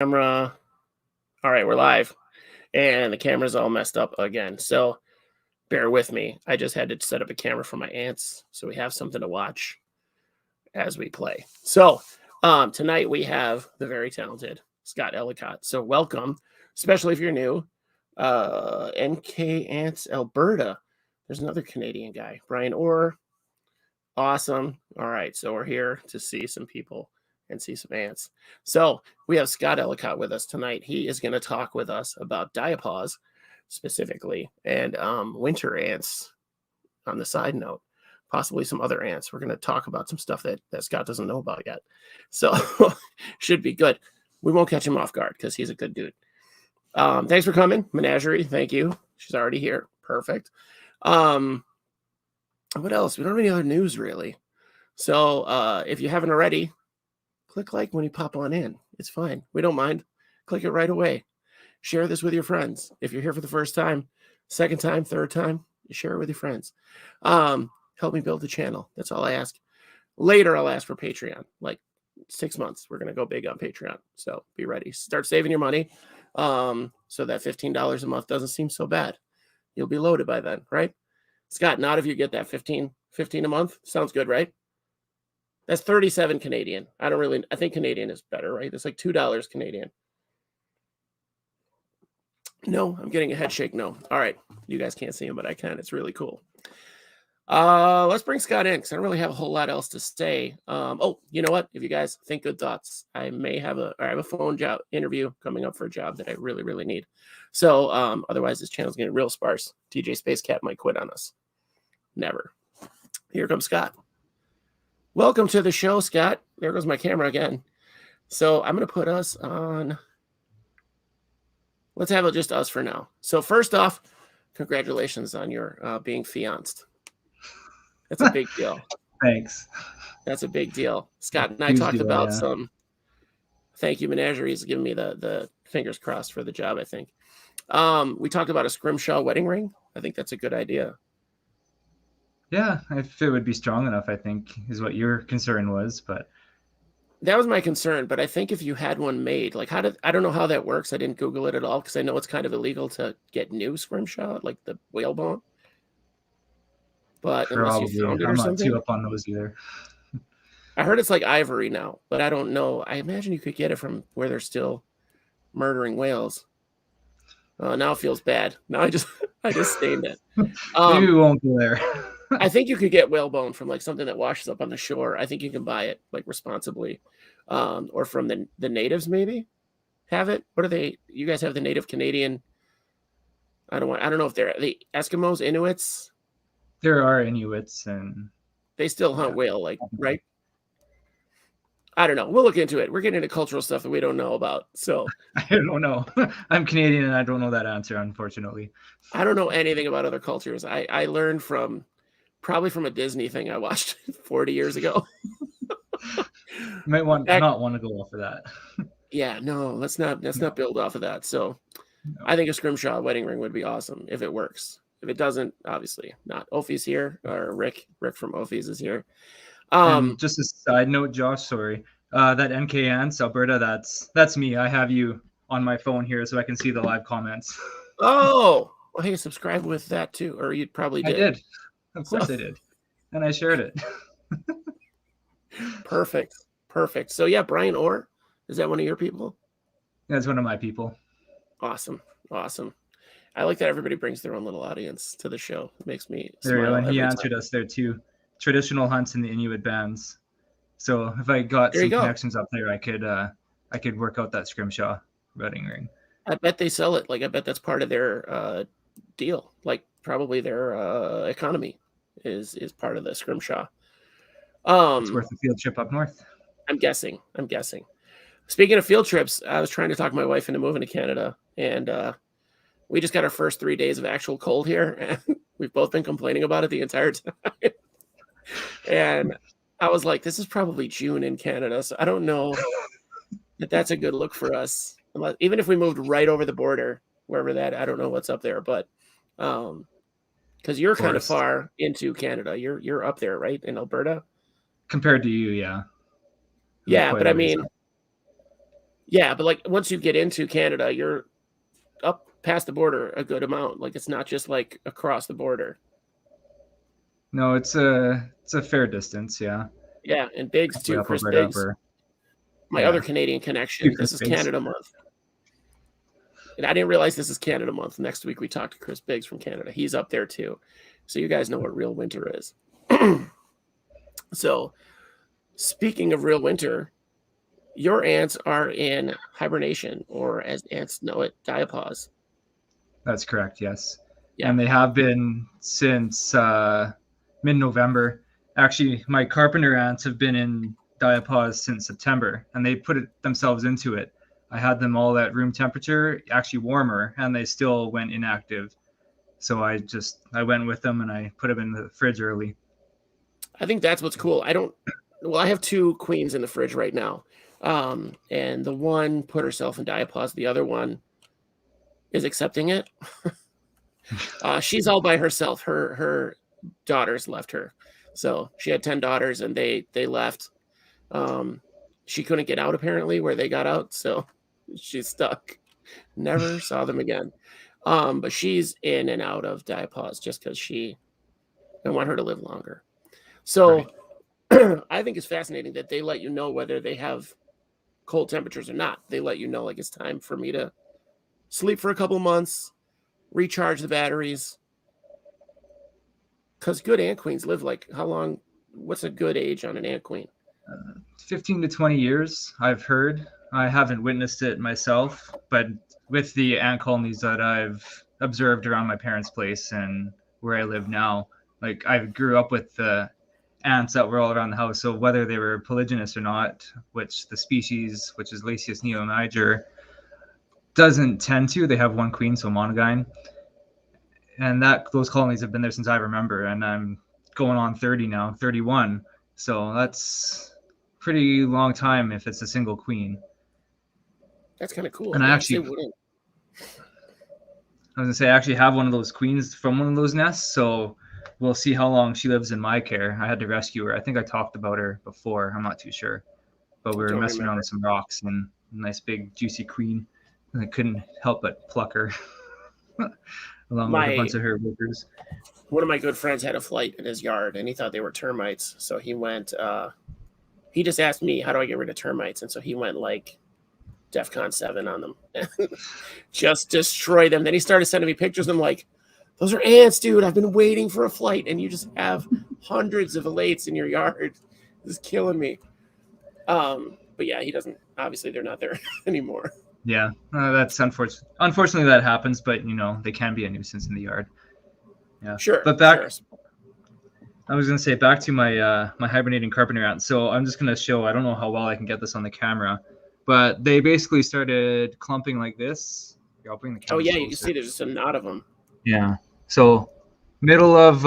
Camera. All right, we're live. And the camera's all messed up again. So bear with me. I just had to set up a camera for my aunts so we have something to watch as we play. So tonight we have the very talented Scot Ellacott. So welcome, especially if you're new. NK Ants Alberta. There's another Canadian guy, Brian Orr. Awesome. All right, so we're here to see some people and see some ants. So we have Scot Ellacott with us tonight. He is going to talk with us about diapause specifically and winter ants on the side note, possibly some other ants. We're going to talk about some stuff that Scott doesn't know about yet. So should be good. We won't catch him off guard because he's a good dude. Thanks for coming, Menagerie. Thank you. She's already here. Perfect. What else? We don't have any other news really. So if you haven't already, click like when you pop on in. It's fine. We don't mind. Click it right away. Share this with your friends. If you're here for the first time, second time, third time, share it with your friends. Help me build the channel. That's all I ask. Later, I'll ask for Patreon. Like 6 months, we're going to go big on Patreon. So be ready. Start saving your money so that $15 a month doesn't seem so bad. You'll be loaded by then, right? Scott, not if you get that 15 a month. Sounds good, right? That's 37 Canadian. I think Canadian is better, right? It's like $2 Canadian. No, I'm getting a head shake. No. All right. You guys can't see him, but I can. It's really cool. Let's bring Scott in because I don't really have a whole lot else to say. Oh, you know what? If you guys think good thoughts, I have a phone job interview coming up for a job that I really, really need. So otherwise this channel's getting real sparse. TJ Space Cat might quit on us. Never. Here comes Scott. Welcome to the show, Scott. There goes my camera again. So I'm going to put us on. Let's have it just us for now. So first off, congratulations on your being fianced. That's a big deal. Thanks. That's a big deal. Scott and I talked about some. Thank you, Menagerie, is giving me the fingers crossed for the job, I think. We talked about a scrimshaw wedding ring. I think that's a good idea. Yeah, if it would be strong enough, I think, is what your concern was. But that was my concern. But I think if you had one made, like I don't know how that works. I didn't Google it at all because I know it's kind of illegal to get new scrimshaw, like the whalebone. But probably, unless you found it or I'm something. not too up on those either. I heard it's like ivory now, but I don't know. I imagine you could get it from where they're still murdering whales. Now it feels bad. Now I just stained it. Maybe we won't go there. I think you could get whalebone from like something that washes up on the shore. I think you can buy it like responsibly, or from the natives maybe have it. What are they? You guys have the native Canadian. I don't know if they're the Eskimos, Inuits. There are Inuits and they still hunt whale, like right. I don't know. We'll look into it. We're getting into cultural stuff that we don't know about. So I don't know. I'm Canadian and I don't know that answer, unfortunately. I don't know anything about other cultures. I learned probably from a Disney thing I watched 40 years ago. You might not want to go off of that. Yeah, no, let's not build off of that. So I think a scrimshaw wedding ring would be awesome if it works. If it doesn't, obviously not. Ophi's here, or Rick from Ophi's is here. And just a side note, Josh, sorry. That NK Ants, Alberta, that's me. I have you on my phone here so I can see the live comments. Oh, well, hey, subscribe with that too, or you probably did. I did. Of course I did. And I shared it. Perfect. So yeah, Brian Orr, is that one of your people? That's one of my people. Awesome. I like that everybody brings their own little audience to the show. It makes me there smile. And he answered us there too. Traditional hunts in the Inuit bands. So if I got some connections up there, I could work out that scrimshaw wedding ring. I bet they sell it. Like I bet that's part of their deal. Like probably their economy is part of the scrimshaw. It's worth a field trip up north. I'm guessing. Speaking of field trips, I was trying to talk my wife into moving to Canada, and we just got our first 3 days of actual cold here, and we've both been complaining about it the entire time. And I was like, this is probably June in Canada, so I don't know that that's a good look for us. Even if we moved right over the border, wherever that, I don't know what's up there, but because you're kind of far into Canada, you're up there, right, in Alberta. Compared to you, yeah. Yeah, but I mean, Yeah, but like once you get into Canada, you're up past the border a good amount. Like it's not just like across the border. No, it's a fair distance, yeah. Yeah, and Biggs Way too, up Chris over Biggs, over. my other Yeah. Canadian Two connection. Chris This is Biggs. Canada month. And I didn't realize this is Canada month. Next week we talk to Chris Biggs from Canada. He's up there too. So you guys know what real winter is. So speaking of real winter, your ants are in hibernation, or as ants know it, diapause. That's correct, yes. Yeah. And they have been since mid-November. Actually, my carpenter ants have been in diapause since September, and they put themselves into it. I had them all at room temperature, actually warmer, and they still went inactive. So I went with them and I put them in the fridge early. I think that's what's cool. I have 2 queens in the fridge right now. And the one put herself in diapause. The other one is accepting it. She's all by herself. Her daughters left her. So she had 10 daughters and they left. She couldn't get out apparently where they got out. So she's stuck. Never saw them again. But she's in and out of diapause just because I want her to live longer. So right. I think it's fascinating that they let you know whether they have cold temperatures or not. They let you know like it's time for me to sleep for a couple months, recharge the batteries. Because good ant queens live like how long? What's a good age on an ant queen? 15 to 20 years, I've heard. I haven't witnessed it myself, but with the ant colonies that I've observed around my parents' place and where I live now, like I grew up with the ants that were all around the house. So whether they were polygynous or not, which the species, which is Lasius neoniger, doesn't tend to. They have one queen, so monogyne. And those colonies have been there since I remember, and I'm going on 30 now, 31. So that's pretty long time if it's a single queen. That's kind of cool. And I was gonna say I actually have one of those queens from one of those nests, so we'll see how long she lives in my care. I had to rescue her. I think I talked about her before. I'm not too sure, but we were messing around with some rocks and a nice big juicy queen, and I couldn't help but pluck her along with a bunch of her workers. One of my good friends had a flight in his yard, and he thought they were termites, so he went. He just asked me, "How do I get rid of termites?" And so he went like DEFCON 7 on them, just destroy them. Then he started sending me pictures. I'm like, those are ants, dude. I've been waiting for a flight, and you just have hundreds of elates in your yard. This is killing me. But yeah, he doesn't. Obviously, they're not there anymore. Yeah, that's unfortunate. Unfortunately, that happens, but they can be a nuisance in the yard. Yeah, sure. But back, sure. I was gonna say back to my my hibernating carpenter ant. So I'm just gonna show. I don't know how well I can get this on the camera, but they basically started clumping like this. Here, I'll bring the camera. Oh yeah, closer. You can see there's just a knot of them. Yeah. So middle of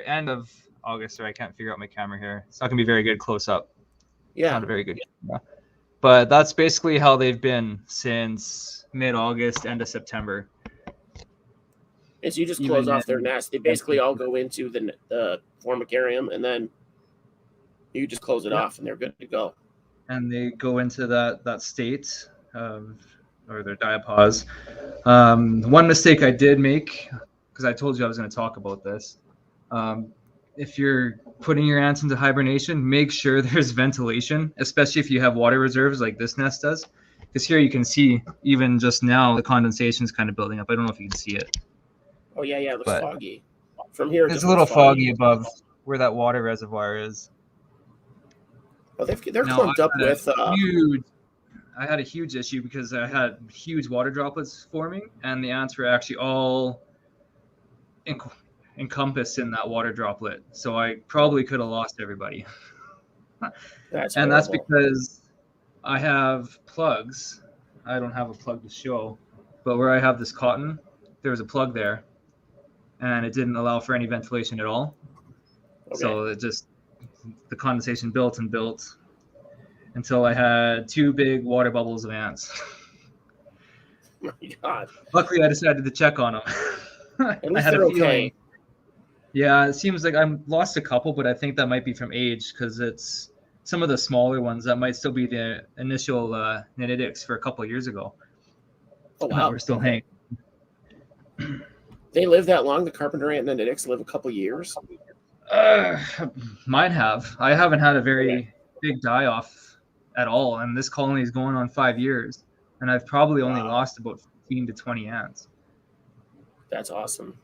end of August. Sorry, I can't figure out my camera here. It's not gonna be very good close up. Yeah. It's not a very good camera. But that's basically how they've been since mid-August, end of September. Is you just close off their nest. They basically all go into the formicarium, and then you just close it off, and they're good to go. And they go into that state of, or their diapause. One mistake I did make, because I told you I was going to talk about this. If you're putting your ants into hibernation, make sure there's ventilation, especially if you have water reserves like this nest does. Because here you can see, even just now, the condensation is kind of building up. I don't know if you can see it. Oh, yeah, it looks foggy. From here, it's a little foggy above where that water reservoir is. Well, they're clumped up with... I had a huge issue because I had huge water droplets forming, and the ants were actually all encompassed in that water droplet. So I probably could have lost everybody. That's because I have plugs. I don't have a plug to show, but where I have this cotton, there was a plug there, and it didn't allow for any ventilation at all. Okay. So the condensation built and built until I had 2 big water bubbles of ants. Oh my God. Luckily, I decided to check on them. At least they're okay. Yeah, it seems like I lost a couple, but I think that might be from age because it's some of the smaller ones that might still be the initial nitidics for a couple of years ago. Oh That wow. we're still Okay. hanging. They live that long? The carpenter ant and the nitics live a couple years? Uh, Mine have. I haven't had a Okay. very big die off at all, and this colony is going on 5 years, and I've probably only Wow. lost about 15 to 20 ants. That's awesome.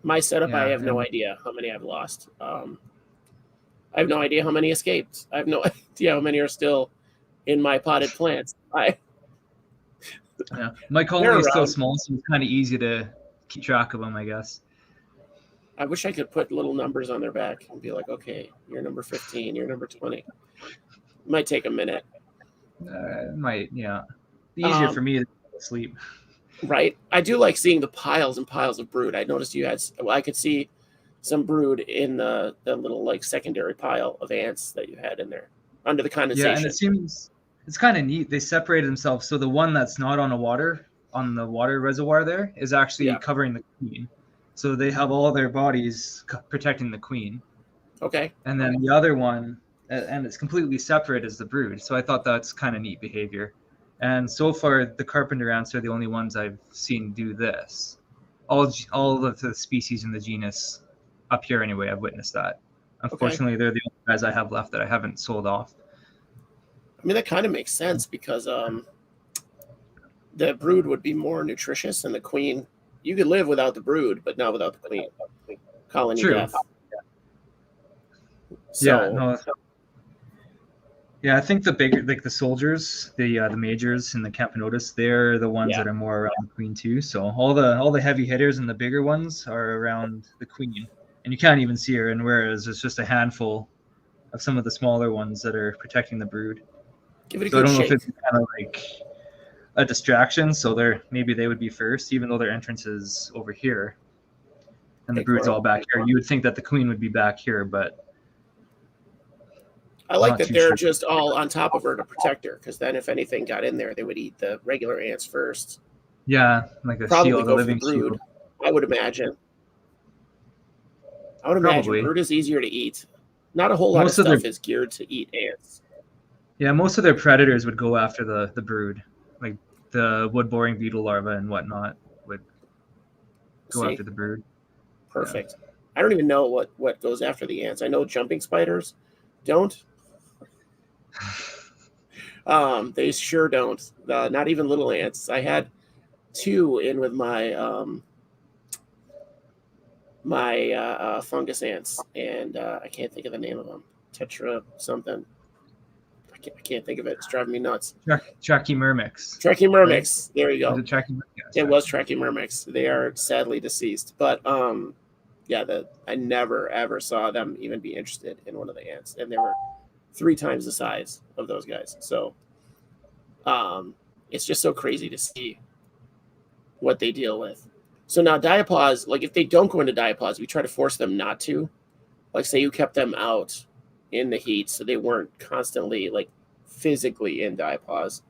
My setup, I Yeah, have no and idea how many I've lost. I have no idea how many escaped. I have no idea how many are still in my potted plants. yeah, my They're colony is still around. small, so it's kind of easy to keep track of them, I guess. I wish I could put little numbers on their back and be like, okay, you're number 15, you're number 20. It might take a minute. Yeah, easier for Um, me to sleep. right. I do like seeing the piles and piles of brood. I noticed you had, well, I could see some brood in the little like secondary pile of ants that you had in there under the Yeah, and it condensation. seems it's kind of neat. They separated themselves, so the one that's not on the water reservoir there is actually Yeah. covering the queen. So they have all their bodies protecting the queen, Okay. and then the other one, and it's completely separate as the brood. So I thought that's kind of neat behavior. And so far, the carpenter ants are the only ones I've seen do this. All of the species in the genus up here, anyway, I've witnessed that. Okay. Unfortunately, they're the only guys I have left that I haven't sold off. I mean, that kind of makes sense because the brood would be more nutritious, and the queen, you could live without the brood, but not without the queen. Colony True. death. Yeah, So, no. Yeah, I think the bigger, like the soldiers, the majors in the Camponotus, they're the ones yeah. that are more around the queen too. So all the heavy hitters and the bigger ones are around the queen, and you can't even see her. And whereas it's just a handful of some of the smaller ones that are protecting the brood. Give it a So I good don't know if shake. it's kind of like a distraction. So maybe they would be first, even though their entrance is over here, and the Okay, brood's cool. all back here. You would think that the queen would be back here, but I I'm like not that too they're sure. just all on top of her to protect her, because then if anything got in there, they would eat the regular ants first. Yeah, like a Probably shield, a go for the living brood. shield. I would imagine. I would imagine Probably. brood is easier to eat. Not a whole lot of Most of their stuff is geared to eat ants. Yeah, most of their predators would go after the brood, like the wood boring beetle larvae and whatnot would go See, after the brood. Yeah. perfect. I don't even know what goes after the ants. I know jumping spiders don't. They sure don't. Not even little ants. I had two in with my fungus ants, and I can't think of the name of them. Tetra something. I can't think of it. It's driving me nuts. Trachymyrmex. Trachymyrmex. There you Was go. it Trachymyrmex? It was Trachymyrmex. They are sadly deceased, but yeah, I never ever saw them even be interested in one of the ants, and they were 3 times the size of those guys. So it's just so crazy to see what they deal with. So now diapause, like if they don't go into diapause, we try to force them not to. Like say you kept them out in the heat, so they weren't constantly like physically in diapause.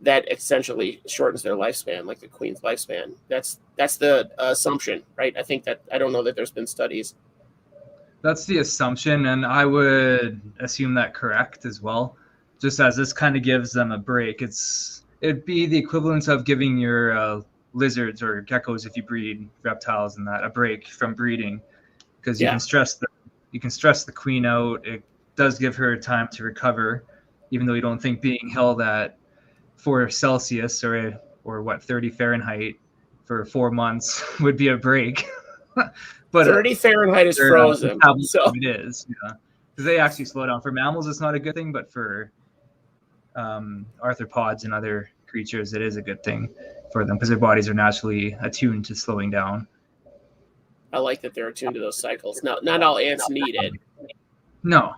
That essentially shortens their lifespan, like the queen's lifespan. That's the assumption, right? I think that I don't know that there's been studies. That's the assumption, and I would assume that correct as well. Just as this kind of gives them a break. It'd be the equivalent of giving your lizards or geckos, if you breed reptiles, and that a break from breeding, because Yeah, you can stress the queen out. It does give her time to recover, even though you don't think being held at 4 Celsius or what 30 Fahrenheit for 4 months would be a break. But 30 Fahrenheit is their frozen. So it is, yeah, because they actually slow down. For mammals, it's not a good thing, but for arthropods and other creatures, it is a good thing for them because their bodies are naturally attuned to slowing down. I like that they're attuned to those cycles. Now, not all ants need it. No,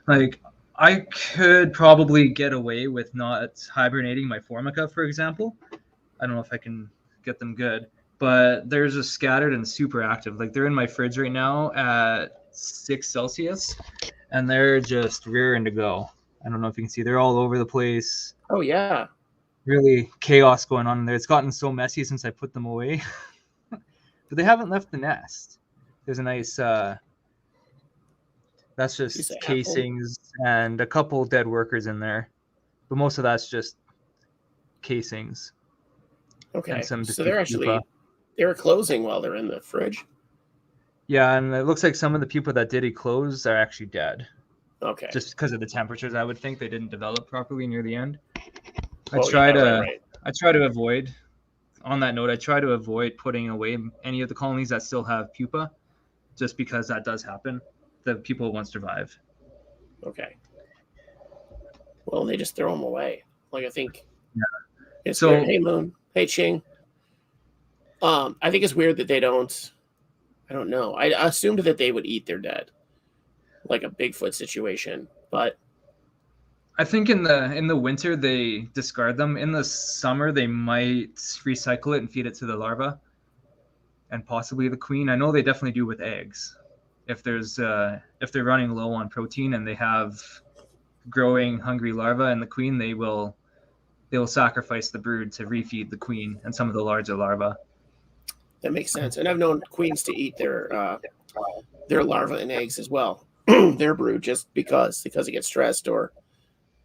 like I could probably get away with not hibernating my formica, for example. I don't know if I can get them good, but they're just scattered and super active. Like they're in my fridge right now at 6 Celsius, and they're just rearing to go. I don't know if you can see. They're all over the place. Oh yeah. Really chaos going on in there. It's gotten so messy since I put them away. But they haven't left the nest. There's a nice That's Did you say just half full? casings and a couple dead workers in there, but most of that's just casings and Okay, some so they're defeated pupa. actually they were closing while they're in the fridge. Yeah, and it looks like some of the pupa that did close are actually dead, Okay. just because of the temperatures. I would think they didn't develop properly near the end. I Oh try yeah, right, to right. I try to avoid. On that note, I try to avoid putting away any of the colonies that still have pupa, just because that does happen. The people won't survive. Okay. Well, they just throw them away. Like I think Yeah. it's weird. So Hey Moon. Hey Ching. I think it's weird that they don't. I don't know. I assumed that they would eat their dead, like a Bigfoot situation. But I think in the winter they discard them. In the summer they might recycle it and feed it to the larva and possibly the queen. I know they definitely do with eggs. If they're running low on protein and they have growing hungry larvae and the queen, they will sacrifice the brood to refeed the queen and some of the larger larvae. that makes sense. And I've known queens to eat their larvae and eggs as well. Their brood just because it gets stressed or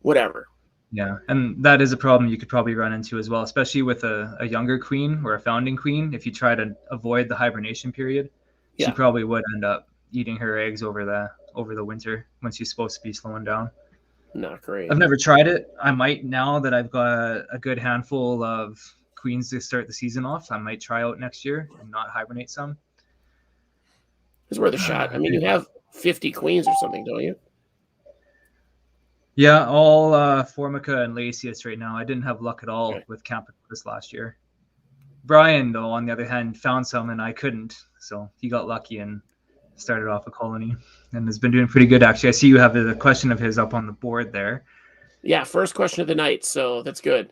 whatever. Yeah, and that is a problem you could probably run into as well, especially with a younger queen or a founding queen. If you try to avoid the hibernation period, she Yeah, probably would end up eating her eggs over the winter when she's supposed to be slowing down. not I've great. never tried it. I might now that I've got a good handful of queens to start the season off. I might try out next year and not hibernate some. It's worth a shot. I mean, you have 50 queens or something, don't you? Yeah, all Formica and Lasius right now. I didn't have luck at all Okay. with Campicus last year. Brian, though, on the other hand, found some and I couldn't. So he got lucky and started off a colony and has been doing pretty good, actually. I see you have a question of his up on the board there. Yeah, first question of the night, so that's good.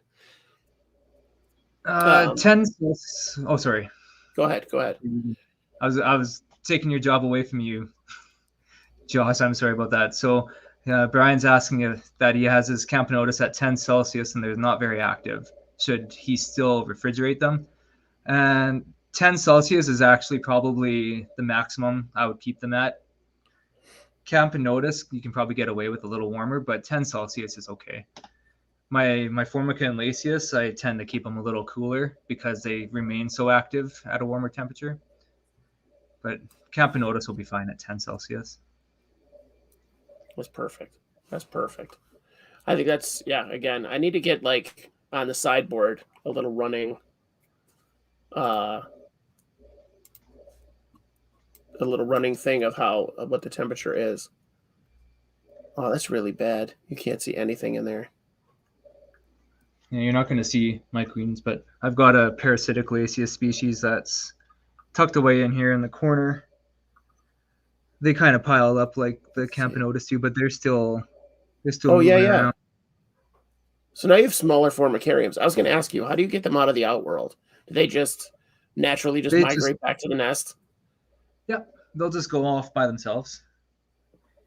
Um, 10. Oh, sorry. Go ahead. Go ahead. I was taking your job away from you, Josh. I'm sorry about that. So Brian's asking if that he has his Camponotus at 10 Celsius and they're not very active. Should he still refrigerate them? And 10 Celsius is actually probably the maximum I would keep them at. Camponotus, you can probably get away with a little warmer, but 10 Celsius is okay. My Formica and Lasius, I tend to keep them a little cooler because they remain so active at a warmer temperature. But Camponotus will be fine at 10 Celsius. That's perfect. That's perfect. I think that's yeah. Again, I need to get like on the sideboard a little running, uh, a little running thing of how of what the temperature is. Oh, that's really bad. You can't see anything in there. Yeah, you're not going to see my queens, but I've got a parasitic Lasius species that's tucked away in here in the corner. They kind of pile up like the Let's see. Camponotus do, but they're still Oh yeah, moving yeah. around. So now you have smaller formicariums. I was going to ask you, how do you get them out of the outworld? Do they just naturally just They just migrate back to the nest? Yeah, they'll just go off by themselves.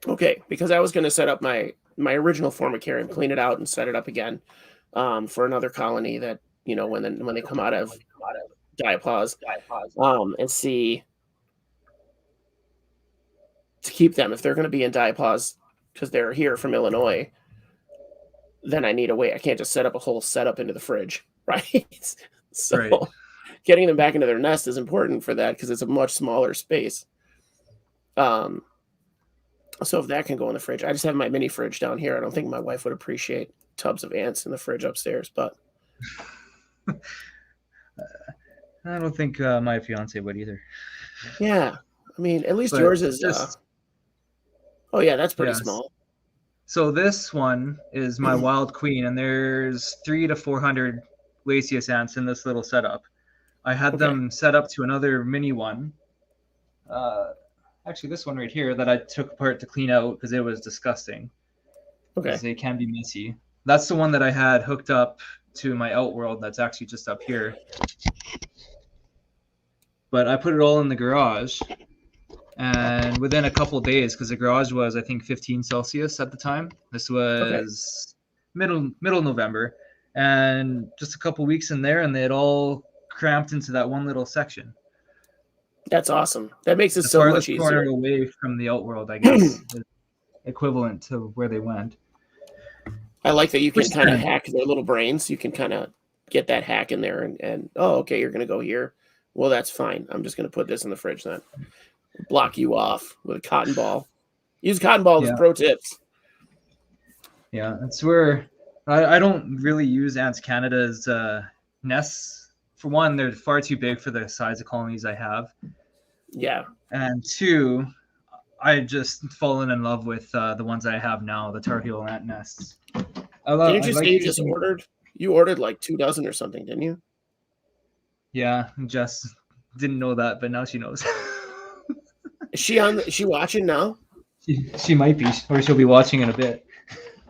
Okay, because I was going to set up my original formicarium, clean it out, and set it up again for another colony that when they come out of diapause, and see to keep them if they're going to be in diapause because they're here from Illinois. Then I need a way. I can't just set up a whole setup into the fridge, right? So Right. getting them back into their nest is important for that because it's a much smaller space. So if that can go in the fridge, I just have my mini fridge down here. I don't think my wife would appreciate tubs of ants in the fridge upstairs, but I don't think my fiance would either. yeah, I mean, at least But yours is. just Oh yeah, that's pretty yes. small. So this one is my wild queen, and there's 300 to 400 Lasius ants in this little setup. I had Okay, them set up to another mini one. Actually, this one right here that I took apart to clean out because it was disgusting. okay, Because they can be messy. That's the one that I had hooked up to my outworld. That's actually just up here. But I put it all in the garage, and within a couple days, because the garage was I think 15 Celsius at the time. This okay. was middle November, and just a couple weeks in there, and they had all cramped into that one little section, That's awesome. That makes it the so much farthest corner easier. away from the outworld, I guess. equivalent to where they went. I like that you Which can is kind of kind of, hack their little brains. You can kind of get that hack in there and oh, okay, you're going to go here. Well, that's fine. I'm just going to put this in the fridge then. Block you off with a cotton ball. Use cotton ball as yeah, pro tips. yeah. That's where I don't really use Ants Canada's nests. For one, they're far too big for the size of colonies I have, Yeah. and two, I just fallen in love with the ones I have now, the Tar Heel ant nests. Didn't I you say like you just taking. ordered? You ordered like 2 dozen or something, didn't you? Yeah, Jess didn't know that, but now she knows. Is she watching now? She might be, or she'll be watching in a bit.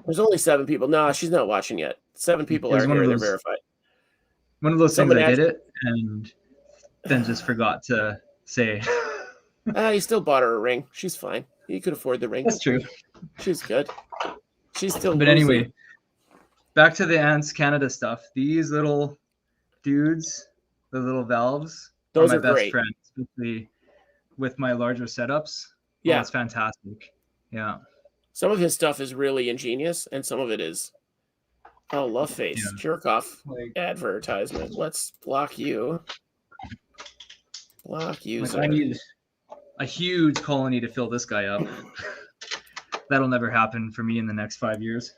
There's only 7 people. No, she's not watching yet. 7 people It was are here. They're verified. one of those things Someone I did asked. it and then just forgot to say. You still bought her a ring. She's fine. You could afford the ring. That's true. She's good. She's still But woozy. anyway, back to the Ants Canada stuff. These little dudes, the little valves, Those my are best great. friends, especially with my larger setups. Yeah. Oh, it's fantastic. Yeah. Some of his stuff is really ingenious, and some of it is, oh, love face, Yeah. jerk off Like, advertisement. Let's block you. Block user. I need a huge colony to fill this guy up. That'll never happen for me in the next 5 years.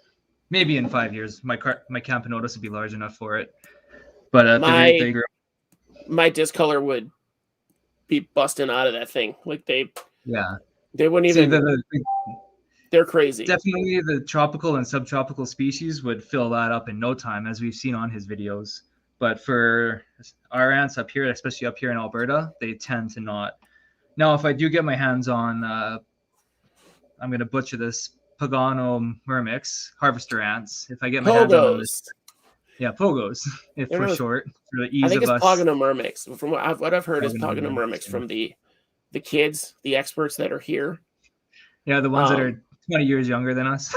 Maybe in 5 years, my Camponotus would be large enough for it. But at the rate they grow, my discolor would be busting out of that thing. Like they wouldn't even. They're crazy. Definitely, the tropical and subtropical species would fill that up in no time, as we've seen on his videos. But for our ants up here, especially up here in Alberta, they tend to not. Now, if I do get my hands on, I'm going to butcher this, Pagano myrmix, harvester ants. If I get my hands on them, pogos, if for short, for the ease I think of it's us. Paganomyrmix. From what I've heard is Paganomyrmix from the kids, the experts that are here. Yeah, the ones that are 20 years younger than us.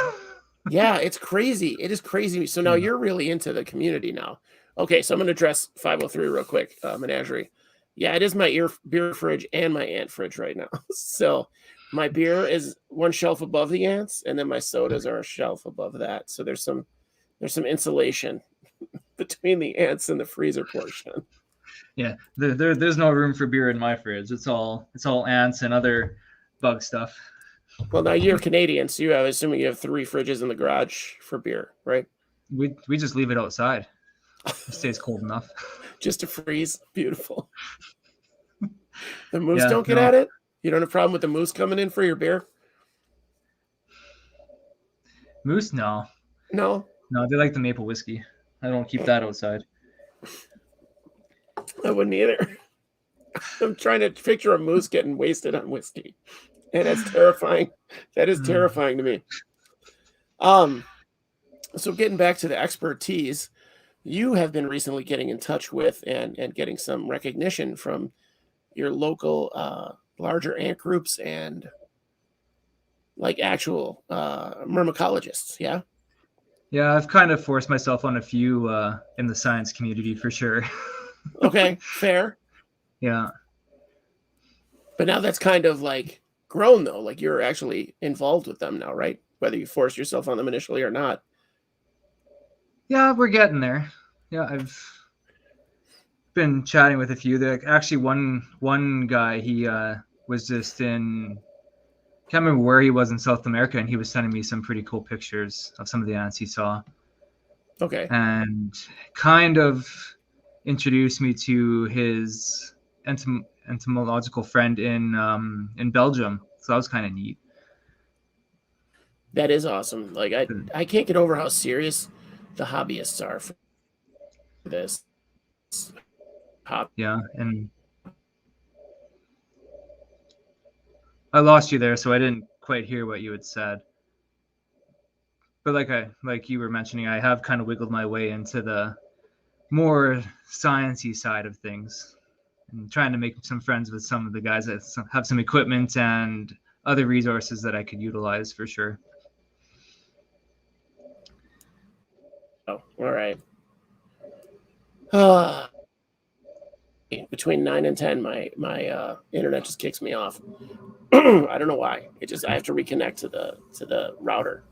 Yeah, it's crazy. It is crazy. So now you're really into the community now. Okay, so I'm going to address 503 real quick, Menagerie. Yeah, it is my beer fridge and my ant fridge right now. So my beer is one shelf above the ants, and then my sodas are a shelf above that. So there's some insulation between the ants and the freezer portion. Yeah, there's no room for beer in my fridge. It's all ants and other bug stuff. Well, now you're Canadian, so I'm assuming you have 3 fridges in the garage for beer, right? We just leave it outside. It stays cold enough. Just to freeze. Beautiful. The moose don't get at it? You don't have a problem with the moose coming in for your beer? Moose? No. No? No, they like the maple whiskey. I don't keep that outside. I wouldn't either. I'm trying to picture a moose getting wasted on whiskey. And that's terrifying. That is terrifying to me. So getting back to the expertise, you have been recently getting in touch with and getting some recognition from your local larger ant groups and like actual myrmecologists, yeah? Yeah, I've kind of forced myself on a few in the science community for sure. Okay, fair. Yeah. But now that's kind of like grown though, like you're actually involved with them now, right? Whether you forced yourself on them initially or not. Yeah, we're getting there. Yeah, I've been chatting with a few. Actually, one guy, he was just in, can't remember where he was in South America, and he was sending me some pretty cool pictures of some of the ants he saw. Okay. And kind of introduced me to his entomological friend in Belgium. So that was kind of neat. That is awesome. Like I can't get over how serious the hobbyists are for this. Yeah, and I lost you there, so I didn't quite hear what you had said. But like you were mentioning, I have kind of wiggled my way into the more sciencey side of things, and trying to make some friends with some of the guys that have some equipment and other resources that I could utilize for sure. Oh, all right. Between 9 and 10, my internet just kicks me off. I don't know why. I have to reconnect to the router.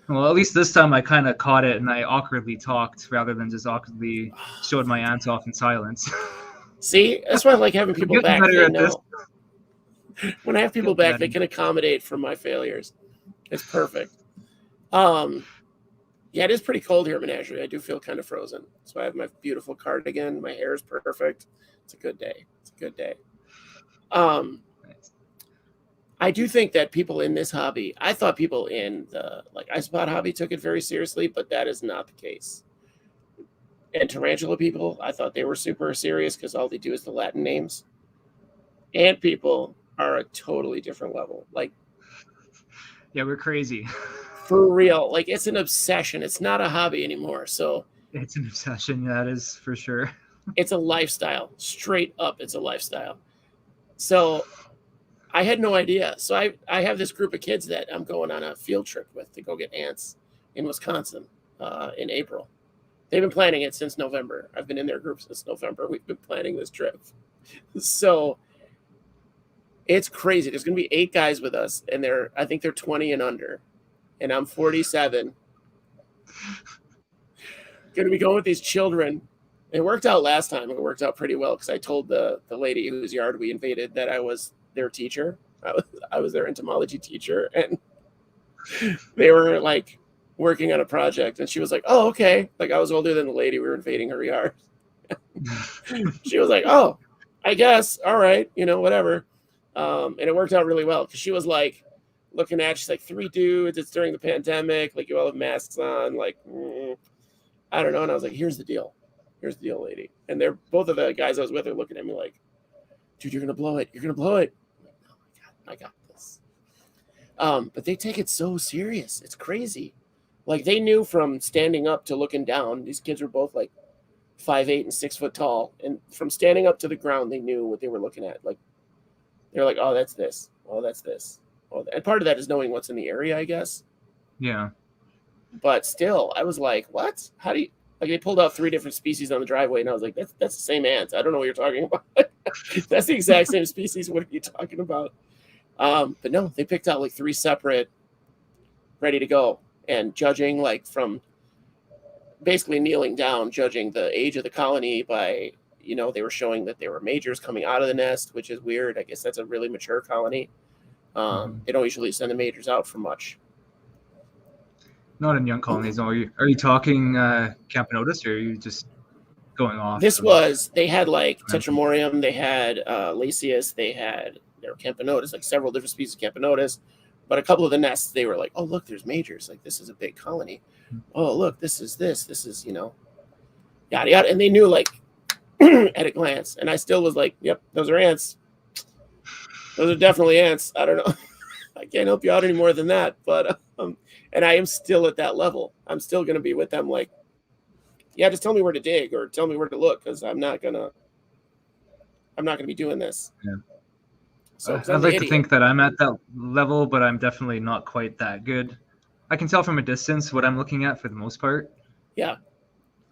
Well, at least this time I kind of caught it and I awkwardly talked rather than just awkwardly showed my aunt off in silence. See, that's why I like having people getting back. better They at this. know. When I have people Getting back, they better. can accommodate for my failures. It's perfect. Yeah, it is pretty cold here in Menagerie. I do feel kind of frozen. So I have my beautiful cardigan. My hair is perfect. It's a good day. It's a good day. Nice. I do think that people in this hobby, I thought people in the like iSpot hobby took it very seriously, but that is not the case. And tarantula people, I thought they were super serious because all they do is the Latin names. Ant people are a totally different level. Like, Yeah, we're crazy. for real. Like, it's an obsession. It's not a hobby anymore. So It's an obsession, that is for sure. it's a lifestyle. Straight up, it's a lifestyle. So I had no idea. So I have this group of kids that I'm going on a field trip with to go get ants in Wisconsin in April. They've been planning it since November. I've been in their group since November. We've been planning this trip. So it's crazy. There's going to be 8 guys with us, and I think they're 20 and under, and I'm 47. Going to be going with these children. It worked out last time. It worked out pretty well because I told the lady whose yard we invaded that I was their teacher. I was their entomology teacher, and they were like working on a project, and she was like, "Oh, okay." Like, I was older than the lady. We were invading her yard. She was like, "Oh, I guess. All right, whatever." And it worked out really well because she was like looking at. She's like, 3 dudes. It's during the pandemic. Like, you all have masks on. Like, I don't know. And I was like, "Here's the deal. Here's the deal, lady." And they're both of the guys I was with are looking at me like, "Dude, you're gonna blow it. You're gonna blow it." I'm like, "No, I got this." But they take it so serious. It's crazy. Like, they knew from standing up to looking down. These kids were both like 5'8" and 6 foot tall, and from standing up to the ground, they knew what they were looking at. Like, they're like, "Oh, that's this. Oh, that's this." Oh, and part of that is knowing what's in the area, I guess. Yeah. But still, I was like, "What? How do you?" Like, they pulled out 3 different species on the driveway, and I was like, "That's the same ant. I don't know what you're talking about. That's the exact same species. What are you talking about?" But no, they picked out like 3 separate, ready to go, and judging like from basically kneeling down, judging the age of the colony by, they were showing that there were majors coming out of the nest, which is weird. I guess that's a really mature colony. They don't usually send the majors out for much. Not in young colonies. Are you talking Camponotus, or are you just going off? They had like Tetramorium, they had Lasius, there were Camponotus, like several different species of Camponotus. But a couple of the nests, they were like, "Oh, look, there's majors. Like, this is a big colony. Oh, look, this is, yada, yada." And they knew, like, at a glance. And I still was like, "Yep, those are ants. Those are definitely ants." I don't know. I can't help you out any more than that. But, and I am still at that level. I'm still going to be with them, like, "Yeah, just tell me where to dig or tell me where to look, because I'm not going to be doing this." Yeah. So, I'd like to think that I'm at that level, but I'm definitely not quite that good. I can tell from a distance what I'm looking at for the most part. Yeah.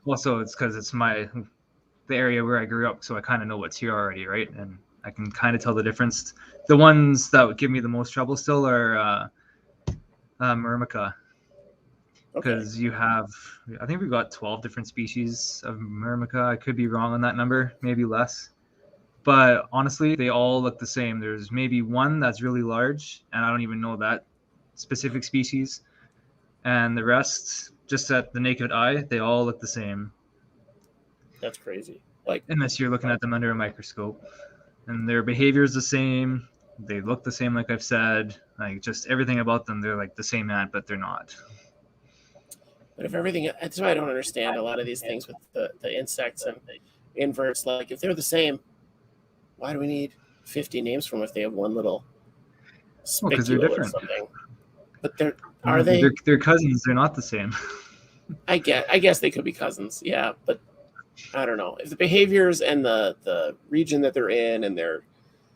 Also, it's because it's the area where I grew up, so I kind of know what's here already, right? And I can kind of tell the difference. The ones that would give me the most trouble still are Myrmica, because you have, I think we've got 12 different species of Myrmica. I could be wrong on that number, maybe less. But honestly, they all look the same. There's maybe one that's really large, and I don't even know that specific species. And the rest, just at the naked eye, they all look the same. That's crazy. Like, unless you're looking at them under a microscope. And their behavior is the same. They look the same, like I've said. Like, just everything about them, they're like the same ant, but they're not. But if everything, that's why I don't understand a lot of these things with the insects and inverts. Like, if they're the same, why do we need 50 names for them if they have one little spicule or something? But they're cousins. They're not the same. I guess they could be cousins. Yeah, but I don't know. If the behaviors and the region that they're in and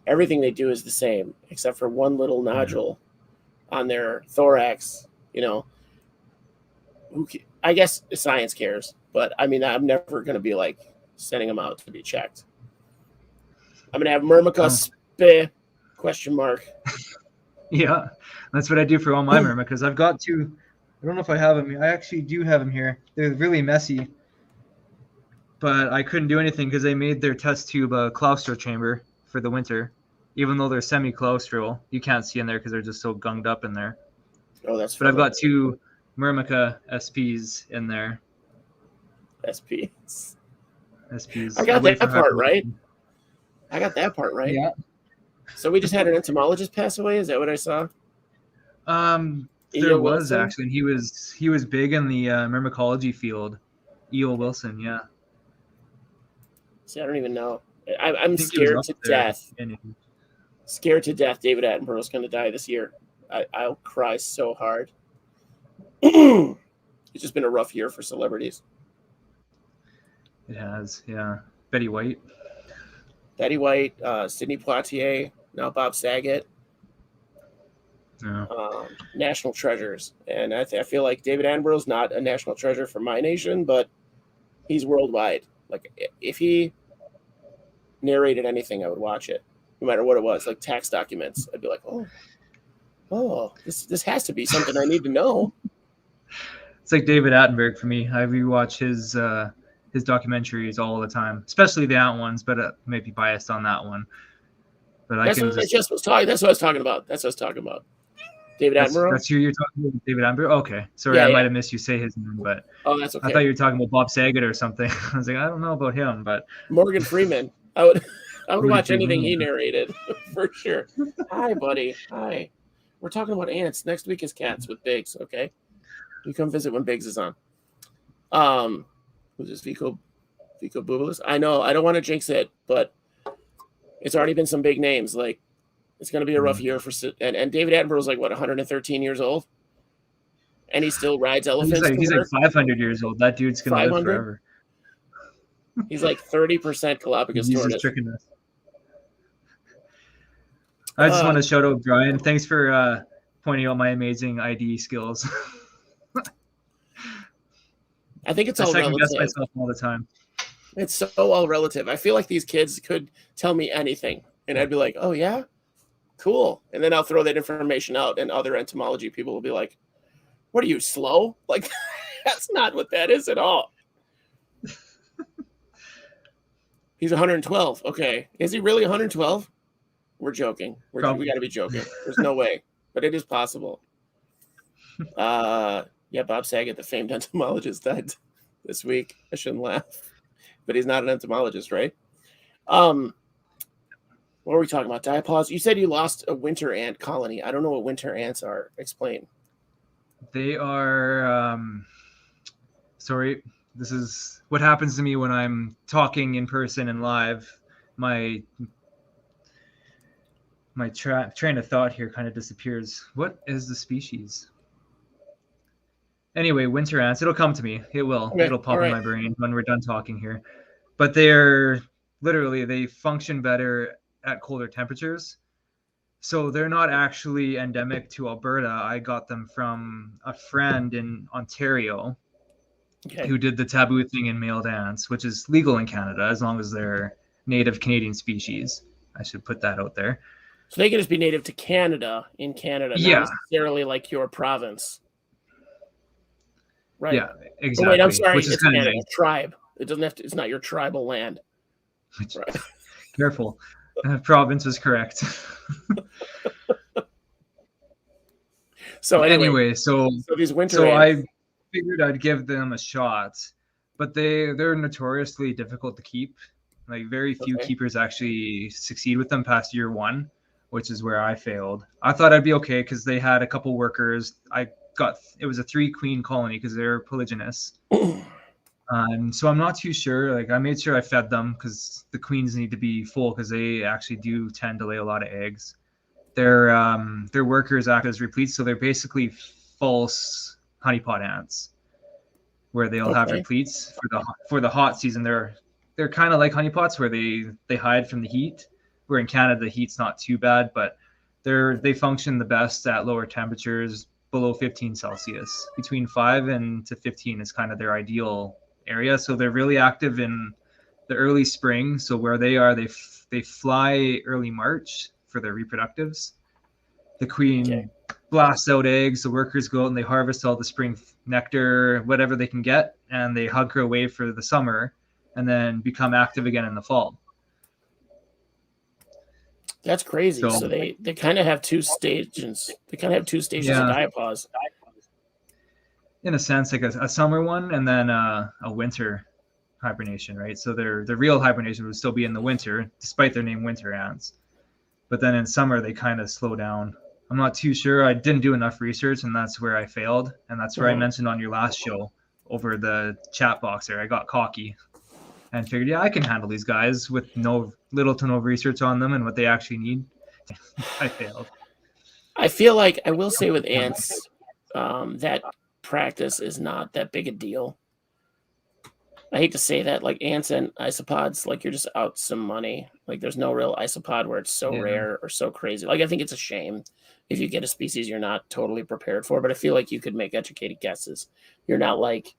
everything they do is the same, except for one little nodule on their thorax, I guess science cares. But I mean, I'm never going to be like sending them out to be checked. I'm going to have Myrmica Question mark. Yeah, that's what I do for all my myrmicas. I've got two. I don't know if I have them. I actually do have them here. They're really messy, but I couldn't do anything because they made their test tube a claustro chamber for the winter. Even though they're semi-claustral, you can't see in there because they're just so gunged up in there. Oh, that's But I've funny. got two Myrmica SPs in there. SPs. SPs. I got wait that for part right. hibernation. I got that part right. Yeah. So we just had an entomologist pass away. Is that what I saw? There E.O. was Wilson? actually, and he was big in the myrmecology field. E.O. Wilson, yeah. See, I don't even know. I I'm think he was scared up to there. death. Scared to death. David Attenborough's going to die this year. I'll cry so hard. It's just been a rough year for celebrities. It has, yeah. Betty White. Betty White, Sidney Poitier, now Bob Saget. Yeah. National treasures. And I feel like David Attenborough's not a national treasure for my nation, but he's worldwide. Like, if he narrated anything, I would watch it, no matter what it was. Like tax documents, I'd be like, oh, this has to be something I need to know. It's like David Attenborough for me. I rewatch his documentaries all the time, especially the Ant ones, but may be biased on that one. But That's what I was talking about. David Attenborough. That's who you're talking about, David Attenborough. Okay, sorry, Yeah, I might have missed you say his name, but that's okay. I thought you were talking about Bob Saget or something. I was like, I don't know about him, but Morgan Freeman. I would watch anything he narrated for sure. Hi, buddy. Hi. We're talking about ants. Next week is cats with Biggs. Okay, you come visit when Biggs is on. Who's this? Vico Boobalus? I know. I don't want to jinx it, but it's already been some big names. Like, it's going to be a rough year for and David Attenborough's like what 113 years old, and he still rides elephants. He's like 500 years old. That dude's going to live forever. He's like 30% Galapagos tortoise. I just want to shout out Brian. Thanks for pointing out my amazing ID skills. I think it's all relative. I second guess myself all the time. It's so all relative. I feel like these kids could tell me anything, and I'd be like, "Oh yeah, cool." And then I'll throw that information out, and other entomology people will be like, "What are you, slow?" Like, that's not what that is at all. He's 112. Okay, is he really 112? We're joking. We got to be joking. There's no way, but it is possible. Yeah, Bob Saget, the famed entomologist, died this week. I shouldn't laugh, but he's not an entomologist, right? What were we talking about? Diapause. You said you lost a winter ant colony. I don't know what winter ants are. Explain. They are. Sorry, this is what happens to me when I'm talking in person and live. My train of thought here kind of disappears. What is the species? Anyway, winter ants. It'll come to me. It will. Okay. It'll pop in my brain when we're done talking here. But they're literally, they function better at colder temperatures. So they're not actually endemic to Alberta. I got them from a friend in Ontario who did the taboo thing in male ants, which is legal in Canada as long as they're native Canadian species. I should put that out there. So they can just be native to Canada in Canada, not necessarily like your province. Right. Yeah, exactly. Oh, wait, I'm sorry. It's Canada, nice. Tribe. It doesn't have to. It's not your tribal land. Right. Careful. Province is correct. So anyway, so these winter. So ants. I figured I'd give them a shot, but they're notoriously difficult to keep. Like very few keepers actually succeed with them past year one, which is where I failed. I thought I'd be okay because they had a couple workers. It was a 3-queen colony because they're polygynous. So I'm not too sure. Like I made sure I fed them because the queens need to be full because they actually do tend to lay a lot of eggs. Their workers act as repletes, so they're basically false honeypot ants, where they'll have repletes for the hot season. They're kind of like honeypots where they hide from the heat. Where in Canada the heat's not too bad, but they function the best at lower temperatures. Below 15 Celsius. Between 5 and to 15 is kind of their ideal area. So they're really active in the early spring. So where they are, they fly early March for their reproductives. The Okay. queen blasts out eggs, the workers go out and they harvest all the spring nectar, whatever they can get, and they hug her away for the summer and then become active again in the fall. That's crazy. So So they kind of have two stages. They kind of have two stages of yeah, diapause. in a sense, like a summer one and then a winter hibernation, right? So their real hibernation would still be in the winter, despite their name winter ants. But then in summer they kind of slow down. I'm not too sure. I didn't do enough research, and that's where I failed. And that's where I mentioned on your last show over the chat box there, I got cocky and figured, yeah, I can handle these guys with little to no research on them and what they actually need. I failed. I feel like I will say with ants, that practice is not that big a deal. I hate to say that, like ants and isopods, like you're just out some money. Like there's no real isopod where it's so rare or so crazy. Like I think it's a shame if you get a species you're not totally prepared for, but I feel like you could make educated guesses. You're not like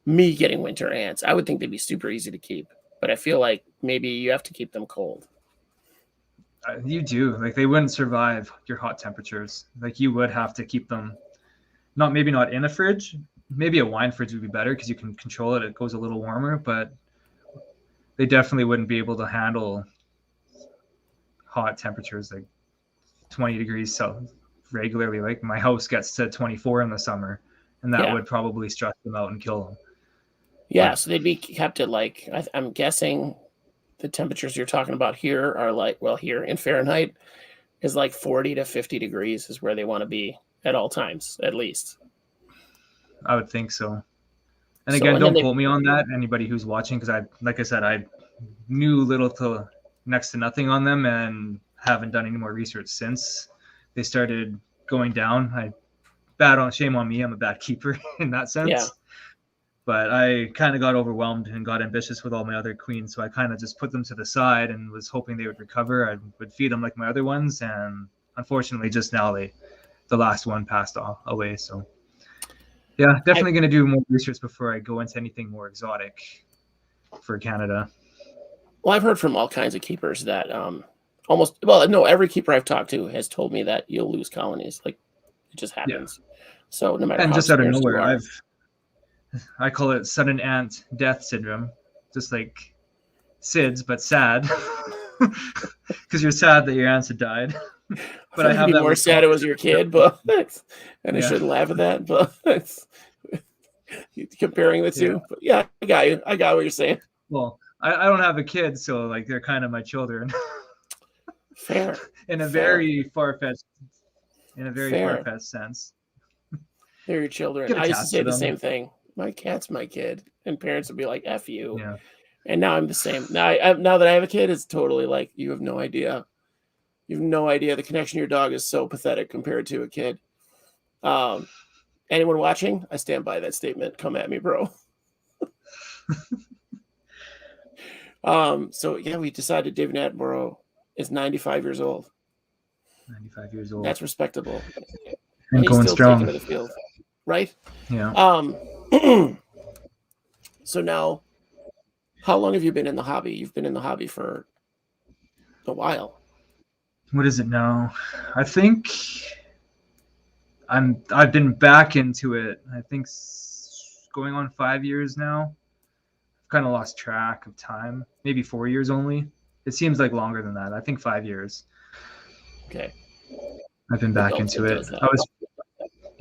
me getting winter ants. I would think they'd be super easy to keep, but I feel like maybe you have to keep them cold. You do. Like they wouldn't survive your hot temperatures. Like you would have to keep them, maybe not in a fridge. Maybe a wine fridge would be better because you can control it. It goes a little warmer, but they definitely wouldn't be able to handle hot temperatures like 20 degrees so regularly. Like my house gets to 24 in the summer, and that would probably stress them out and kill them. Yeah, so they'd be kept at like, I'm guessing the temperatures you're talking about here are like, well, here in Fahrenheit is like 40 to 50 degrees is where they want to be at all times, at least. I would think so. And again, don't quote me on that, anybody who's watching, because like I said, I knew little to next to nothing on them and haven't done any more research since they started going down. Shame on me. I'm a bad keeper in that sense. Yeah. But I kind of got overwhelmed and got ambitious with all my other queens. So I kind of just put them to the side and was hoping they would recover. I would feed them like my other ones. And unfortunately, just now, the last one passed away. So yeah, definitely going to do more research before I go into anything more exotic for Canada. Well, I've heard from all kinds of keepers that every keeper I've talked to has told me that you'll lose colonies. Like it just happens. Yeah. So no matter and how just out of nowhere, I call it sudden ant death syndrome, just like SIDS, but sad, because you're sad that your ants had died. But I have that more sad it was your kid, but and I shouldn't laugh at that. But comparing the two, but yeah, I got you. I got what you're saying. Well, I don't have a kid, so like they're kind of my children. Fair. In a very far-fetched sense. They're your children. I used to say the same thing. My cat's my kid, and parents would be like, "F you." Yeah. And now I'm the same. Now that I have a kid, it's totally like you have no idea. You have no idea. The connection to your dog is so pathetic compared to a kid. Anyone watching? I stand by that statement. Come at me, bro. So yeah, we decided David Attenborough is 95 years old. 95 years old. That's respectable. And he's going strong. Taking to the field, right? Yeah. So now, how long have you been in the hobby? You've been in the hobby for a while. What is it now? I think I've been back into it. I think going on 5 years now. I've kind of lost track of time. Maybe 4 years only. It seems like longer than that. I think 5 years. Okay. I've been back into it.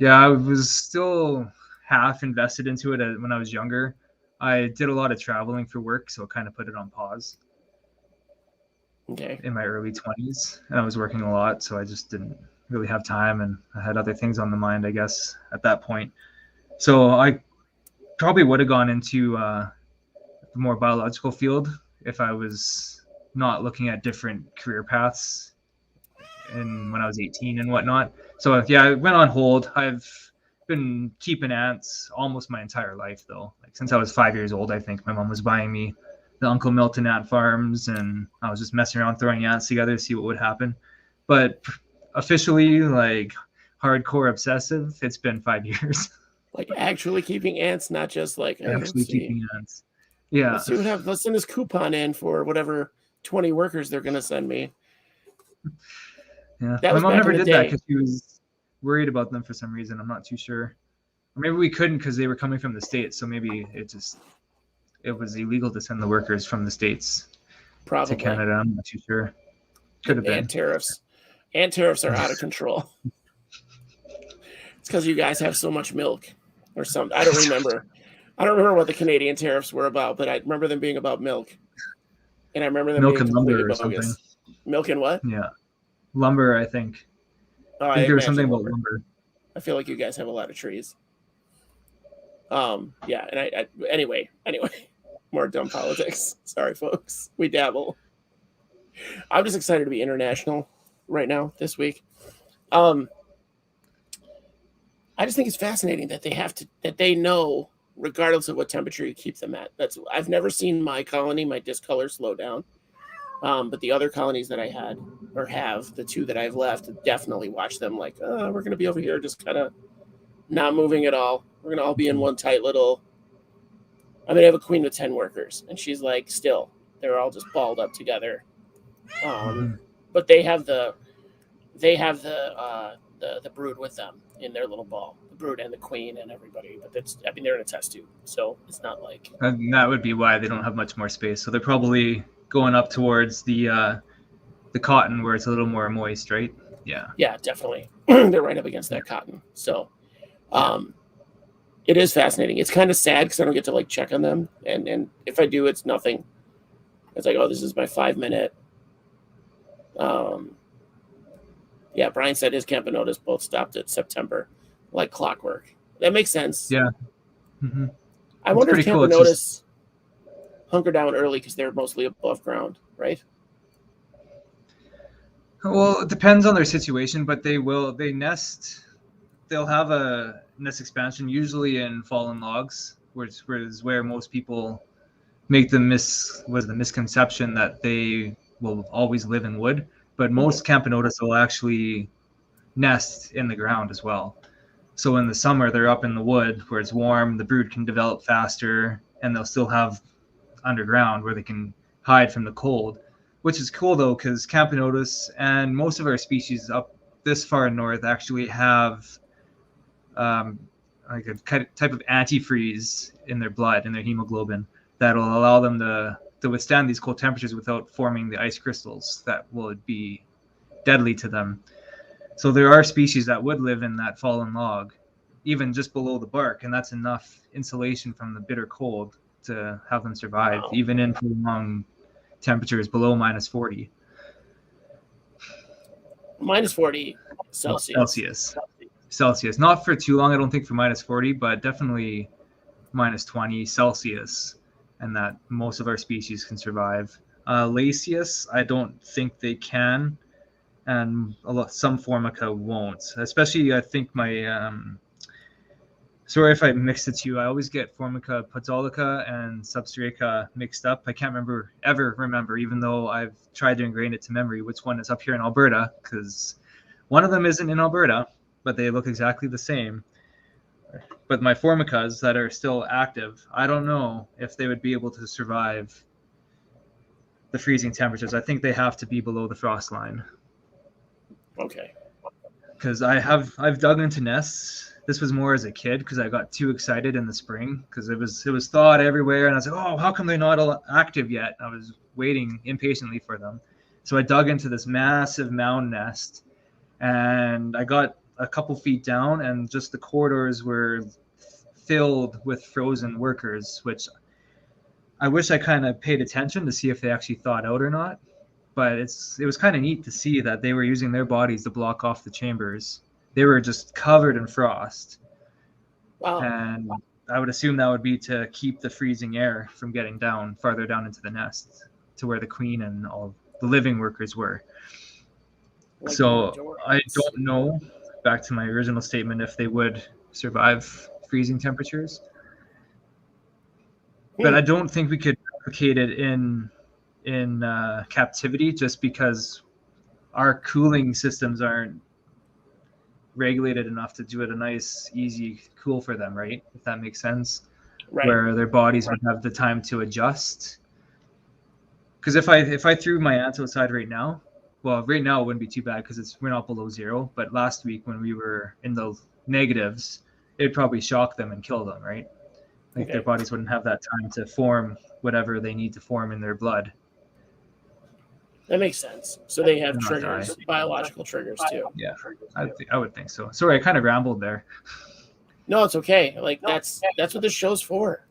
I was still half invested into it when I was younger. I did a lot of traveling for work, so I kind of put it on pause. Okay. In my early 20s, and I was working a lot, so I just didn't really have time, and I had other things on the mind, I guess, at that point. So I probably would have gone into the more biological field if I was not looking at different career paths when I was 18 and whatnot. So yeah, I went on hold. I've been keeping ants almost my entire life, though. Like since I was 5 years old, I think my mom was buying me the Uncle Milton ant farms, and I was just messing around throwing ants together to see what would happen. But officially, like hardcore obsessive, it's been 5 years. Like actually keeping ants, not just like actually keeping ants. Yeah. Let's see what happens. Let's send this coupon in for whatever 20 workers they're gonna send me. Yeah, That my was mom back in never the did that day. because she was worried about them for some reason. I'm not too sure. Or maybe we couldn't because they were coming from the States, so maybe it was illegal to send the workers from the States to Probably. Canada. I'm not too sure. Could have And been. tariffs. And tariffs are out of control. It's because you guys have so much milk or something. I don't remember. I don't remember what the Canadian tariffs were about, but I remember them being about milk. And I remember them Milk being and completely lumber or something. bogus. Milk and what? Yeah, lumber. I think. Oh, I I think there was something imagine about lumber. lumber. I feel like you guys have a lot of trees. Yeah, and anyway, more dumb politics. Sorry, folks. We dabble. I'm just excited to be international right now this week. Um, I just think it's fascinating that that they know, regardless of what temperature you keep them at. I've never seen my colony, my discolor, slow down. But the other colonies that I had or have, the two that I've left, definitely watch them like, we're going to be over here, just kind of not moving at all. We're going to all be in one tight little. I mean, I have a queen with 10 workers, and she's like, still, they're all just balled up together. Mm-hmm. But they have the brood with them in their little ball, the brood and the queen and everybody. But they're in a test tube, so it's not like. And that would be why they don't have much more space. So they're probably going up towards the cotton where it's a little more moist, right? Yeah. Yeah, definitely. They're right up against that cotton. So, it is fascinating. It's kind of sad because I don't get to like check on them, and if I do, it's nothing. It's like, oh, this is my 5 minute. Yeah, Brian said his campanotas both stopped at September, like clockwork. That makes sense. Yeah. Mm-hmm. I wonder if pretty cool. campanotas hunker down early because they're mostly above ground, right? Well, it depends on their situation, but they nest. They'll have a nest expansion usually in fallen logs, which is where most people make the misconception that they will always live in wood. But most campanotas will actually nest in the ground as well. So in the summer, they're up in the wood where it's warm, the brood can develop faster, and they'll still have underground where they can hide from the cold, which is cool though, because campanotas and most of our species up this far north actually have like a type of antifreeze in their blood, in their hemoglobin, that'll allow them to withstand these cold temperatures without forming the ice crystals that would be deadly to them. So there are species that would live in that fallen log, even just below the bark, and that's enough insulation from the bitter cold to have them survive, even in prolonged temperatures below -40. -40 Celsius. Not for too long, I don't think, for -40, but definitely -20 Celsius, and that most of our species can survive. Lasius, I don't think they can, and some Formica won't. Especially, I think sorry if I mixed the two. I always get Formica podzolica and Substraica mixed up. I can't ever remember, even though I've tried to ingrain it to memory, which one is up here in Alberta, because one of them isn't in Alberta, but they look exactly the same. But my Formicas that are still active, I don't know if they would be able to survive the freezing temperatures. I think they have to be below the frost line. Okay. Because I've dug into nests. This was more as a kid because I got too excited in the spring because it was thawed everywhere, and I was like, oh, how come they're not active yet? I was waiting impatiently for them. So I dug into this massive mound nest, and I got a couple feet down, and just the corridors were filled with frozen workers, which I wish I kind of paid attention to see if they actually thawed out or not. But it was kind of neat to see that they were using their bodies to block off the chambers. They were just covered in frost. Wow. And I would assume that would be to keep the freezing air from getting farther down into the nest to where the queen and all the living workers were. Like, so I don't know, back to my original statement, if they would survive freezing temperatures. But I don't think we could replicate it in captivity, just because our cooling systems aren't regulated enough to do it a nice, easy cool for them, right? If that makes sense. Right. Where their bodies would have the time to adjust. Because if I threw my ants outside right now, well, right now it wouldn't be too bad because we're not below zero. But last week when we were in the negatives, it'd probably shock them and kill them, right? Like their bodies wouldn't have that time to form whatever they need to form in their blood. That makes sense. So they have triggers, biological triggers too. Yeah, I would think so. Sorry, I kind of rambled there. No, it's okay. Like that's what this show's for.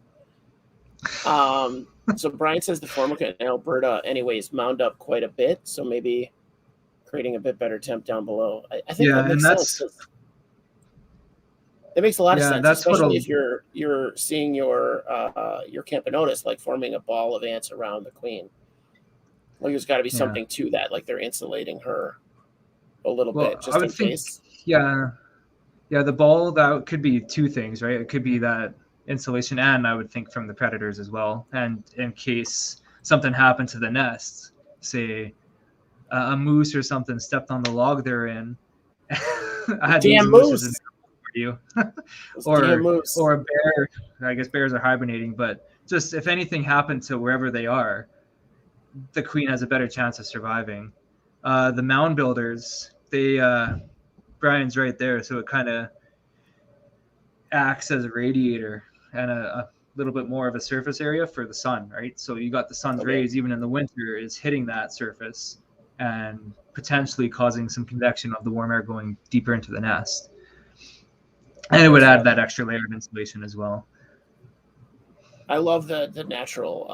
So Brian says the formica in Alberta, anyways, mound up quite a bit. So maybe creating a bit better temp down below. I think that makes sense. That makes a lot of sense, especially if you're seeing your Camponotus like forming a ball of ants around the queen. Well, there's got to be something to that, like they're insulating her a little bit, just in case. Yeah, the ball, that could be two things, right? It could be that insulation, and I would think from the predators as well. And in case something happened to the nest, say a moose or something stepped on the log they're in, I had damn moose in you, or a bear. I guess bears are hibernating, but just if anything happened to wherever they are, the queen has a better chance of surviving. The mound builders, Brian's right there, so it kind of acts as a radiator and a little bit more of a surface area for the sun, right? So you got the sun's rays, even in the winter, is hitting that surface and potentially causing some convection of the warm air going deeper into the nest. And it would add that extra layer of insulation as well. I love the natural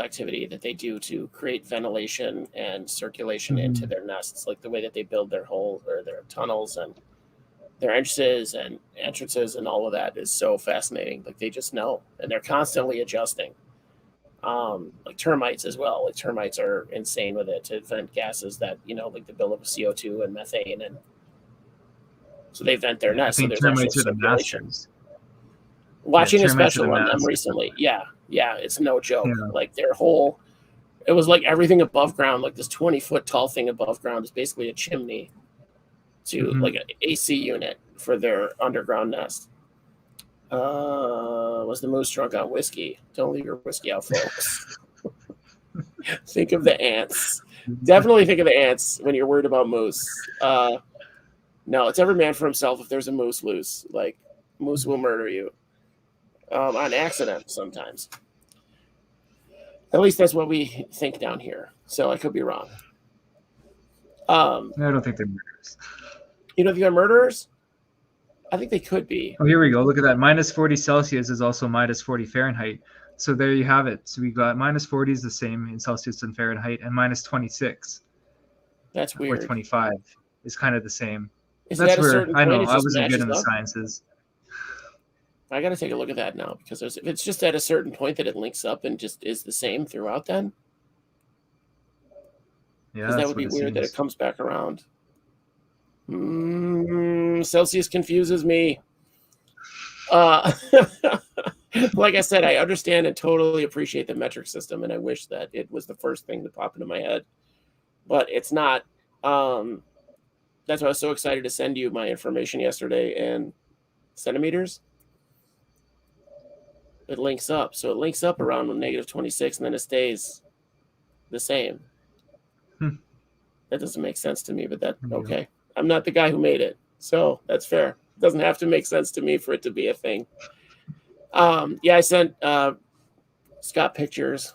activity that they do to create ventilation and circulation into their nests, like the way that they build their holes or their tunnels and their entrances and all of that is so fascinating. Like they just know, and they're constantly adjusting. Like termites as well. Like termites are insane with it to vent gases that, like the buildup of CO2 and methane, and so they vent their nests. So there's termites are the masters. Watching a special on them recently, yeah, it's no joke. Yeah. Like their whole, it was like everything above ground, like this 20-foot tall thing above ground is basically a chimney to like an AC unit for their underground nest. Was the moose drunk on whiskey? Don't leave your whiskey out, folks. Think of the ants. Definitely think of the ants when you're worried about moose. No, it's every man for himself. If there's a moose loose, like moose will murder you on accident sometimes. At least that's what we think down here. So I could be wrong. I don't think they're murderers. You don't think they're murderers? I think they could be. Oh, here we go. Look at that. Minus 40 Celsius is also minus 40 Fahrenheit. So there you have it. So we got minus 40 is the same in Celsius and Fahrenheit, and minus 26. That's weird. Or 25 is kind of the same. Is that's where I know I wasn't good in the sciences. I got to take a look at that now, because if it's just at a certain point that it links up and just is the same throughout, then that would be weird that it comes back around. Celsius confuses me. Like I said, I understand and totally appreciate the metric system, and I wish that it was the first thing to pop into my head, but it's not. That's why I was so excited to send you my information yesterday in centimeters. It links up. So it links up around negative 26, and then it stays the same. That doesn't make sense to me, but okay. I'm not the guy who made it, so that's fair. It doesn't have to make sense to me for it to be a thing. I sent Scott pictures.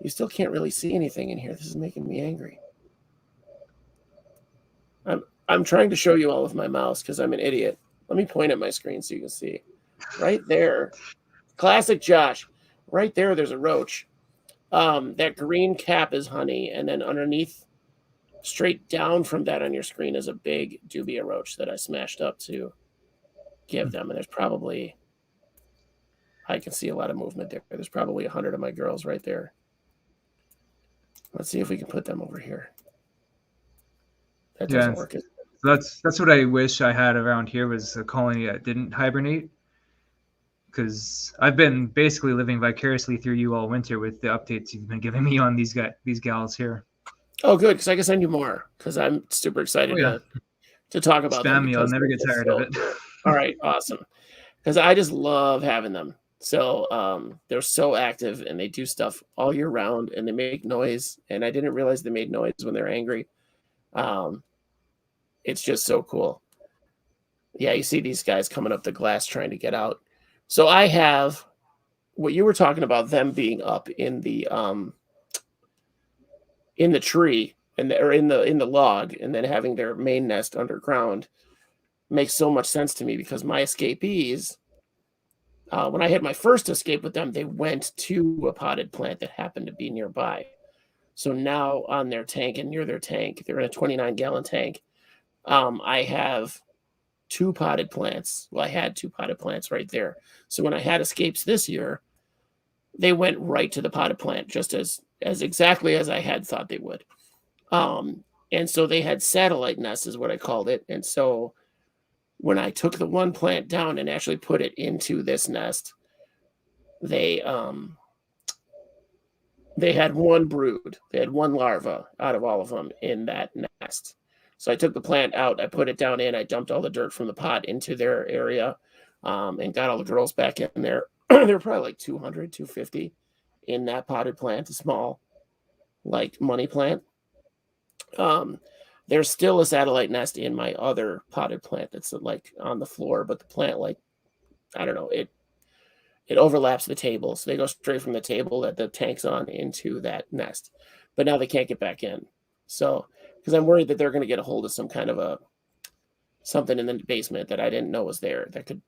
You still can't really see anything in here. This is making me angry. I'm trying to show you all with my mouse because I'm an idiot. Let me point at my screen so you can see. Right there. Classic Josh. Right there, there's a roach. That green cap is honey, and then underneath, straight down from that on your screen is a big dubia roach that I smashed up to give them. And there's probably, I can see a lot of movement there. There's probably 100 of my girls right there. Let's see if we can put them over here. That doesn't work. That's what I wish I had around here, was a colony that didn't hibernate. Because I've been basically living vicariously through you all winter with the updates you've been giving me on these gals here. Oh, good, because I can send you more, because I'm super excited to talk about them. Spam me, I'll never get tired of it. All right, awesome. Because I just love having them. So they're so active and they do stuff all year round and they make noise. And I didn't realize they made noise when they're angry. Um, it's just so cool. Yeah, you see these guys coming up the glass trying to get out. So I have what you were talking about, them being up in the tree and or in the log and then having their main nest underground makes so much sense to me because my escapees, when I had my first escape with them, they went to a potted plant that happened to be nearby. So now on their tank and near their tank, they're in a 29-gallon tank. I have two potted plants. Well, I had two potted plants right there. So when I had escapes this year, they went right to the potted plant, just as exactly as I had thought they would. And so they had satellite nests, is what I called it. And so when I took the one plant down and actually put it into this nest, they had one brood. They had one larva out of all of them in that nest. So I took the plant out, I put it down in, I dumped all the dirt from the pot into their area, and got all the girls back in there. They're probably like 200, 250 in that potted plant, a small, like money plant. There's still a satellite nest in my other potted plant that's like on the floor, but the plant, like, I don't know, it overlaps the table. So they go straight from the table that the tank's on into that nest. But now they can't get back in. So, because I'm worried that they're going to get a hold of some kind of something in the basement that I didn't know was there that could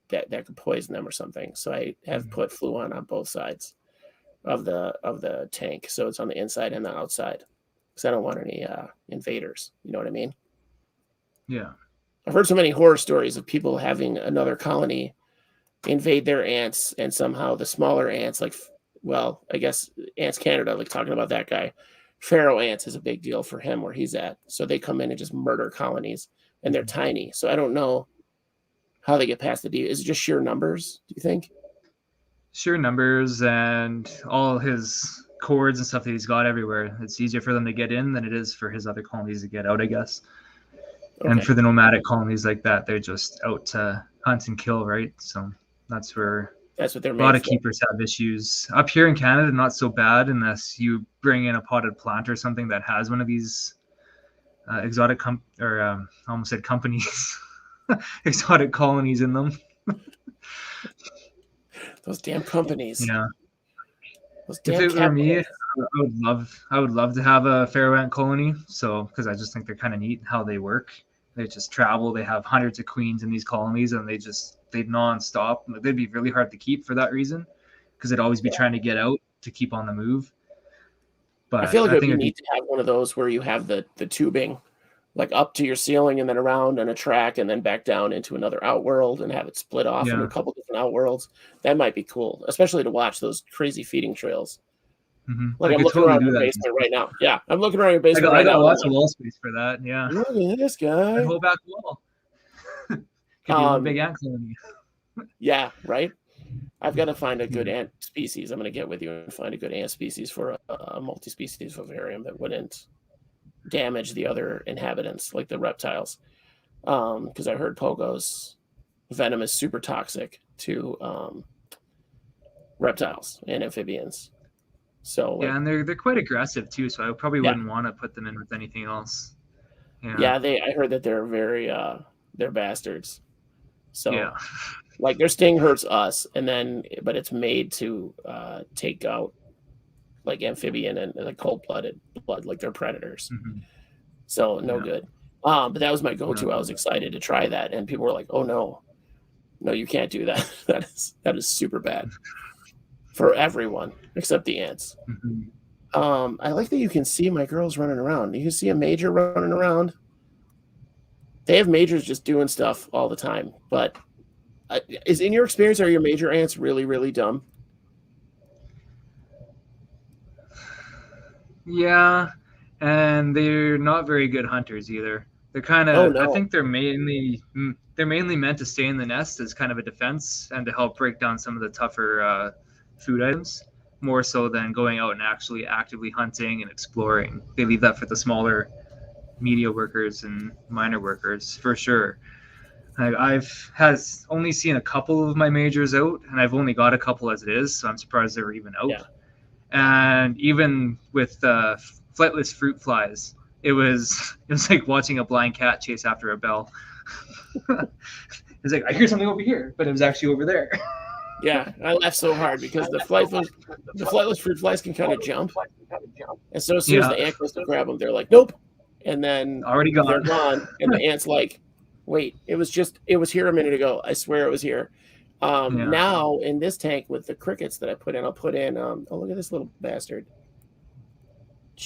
poison them or something. So I have put Fluon on both sides of the tank. So it's on the inside and the outside. Because I don't want any invaders. You know what I mean? Yeah. I've heard so many horror stories of people having another colony invade their ants, and somehow the smaller ants, like, well, I guess Ants Canada, like talking about that guy, Pharaoh ants is a big deal for him where he's at. So they come in and just murder colonies, and they're tiny. So I don't know how they get past the D. Is it just sheer numbers, do you think? Sheer numbers and all his cords and stuff that he's got everywhere. It's easier for them to get in than it is for his other colonies to get out, I guess. Okay. And for the nomadic colonies like that, they're just out to hunt and kill, right? So that's where what they're made a lot of keepers have issues. Up here in Canada, not so bad unless you bring in a potted plant or something that has one of these exotic almost said companies, exotic colonies in them. Those damn companies. Yeah. If it were me, I would love to have a Pharaoh ant colony. So, because I just think they're kind of neat how they work. They just travel. They have hundreds of queens in these colonies, and they non-stop. They'd be really hard to keep for that reason, because they'd always be trying to get out to keep on the move. But I feel like it would be neat to have one of those where you have the tubing, like up to your ceiling and then around on a track and then back down into another outworld and have it split off into a couple different outworlds. That might be cool, especially to watch those crazy feeding trails. Mm-hmm. Like I'm looking around your basement right now. Yeah, I'm looking around your basement right now. I got lots of wall space for that. Yeah. Look at this guy. The whole back wall. Could be one big ant colony. Yeah, right. I've got to find a good ant species. I'm going to get with you and find a good ant species for a multi-species vivarium that wouldn't damage the other inhabitants, like the reptiles. Because I heard Pogo's venom is super toxic to reptiles and amphibians. So yeah, and they're quite aggressive too. So I probably wouldn't want to put them in with anything else. Yeah, I heard that they're very they're bastards. So like their sting hurts us, but it's made to take out like amphibian and like cold-blooded blood, like they're predators. Mm-hmm. So no good. But that was my go-to. No. I was excited to try that, and people were like, "Oh no, you can't do that. that is super bad for everyone except the ants." Mm-hmm. I like that you can see my girls running around. You can see a major running around. They have majors just doing stuff all the time. But is in your experience, are your major ants really, really dumb? Yeah, and they're not very good hunters either. They're kind of. I think they're mainly meant to stay in the nest as kind of a defense and to help break down some of the tougher food items, more so than going out and actually actively hunting and exploring. They leave that for the smaller media workers and minor workers for sure. I've has only seen a couple of my majors out, and I've only got a couple as it is, so I'm surprised they were even out. Yeah. And even with flightless fruit flies, it was like watching a blind cat chase after a bell. It's like I hear something over here, but it was actually over there. Yeah, I laugh so hard because the flightless fruit flies can kind of jump, and so as soon as Yeah, the ant goes to grab them, they're like, "Nope," and then already they're gone. gone, and the ant's like, "Wait, it was here a minute ago. I swear it was here." Yeah. Now in this tank with the crickets that I put in, I'll put in. Oh, look at this little bastard,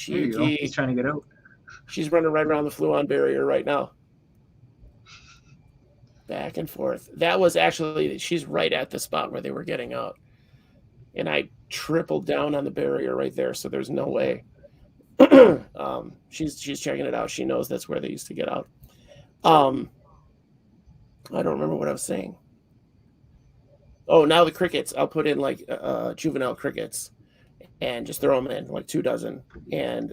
There you go. He's cheeky. trying to get out. She's running right around the fluon barrier right now, back and forth. That was actually she's right at the spot where they were getting out, and I tripled down on the barrier right there, so there's no way. She's checking it out. She knows that's where they used to get out. Um, I don't remember what I was saying. Oh, now the crickets. I'll put in like juvenile crickets and just throw them in like 2 dozen. And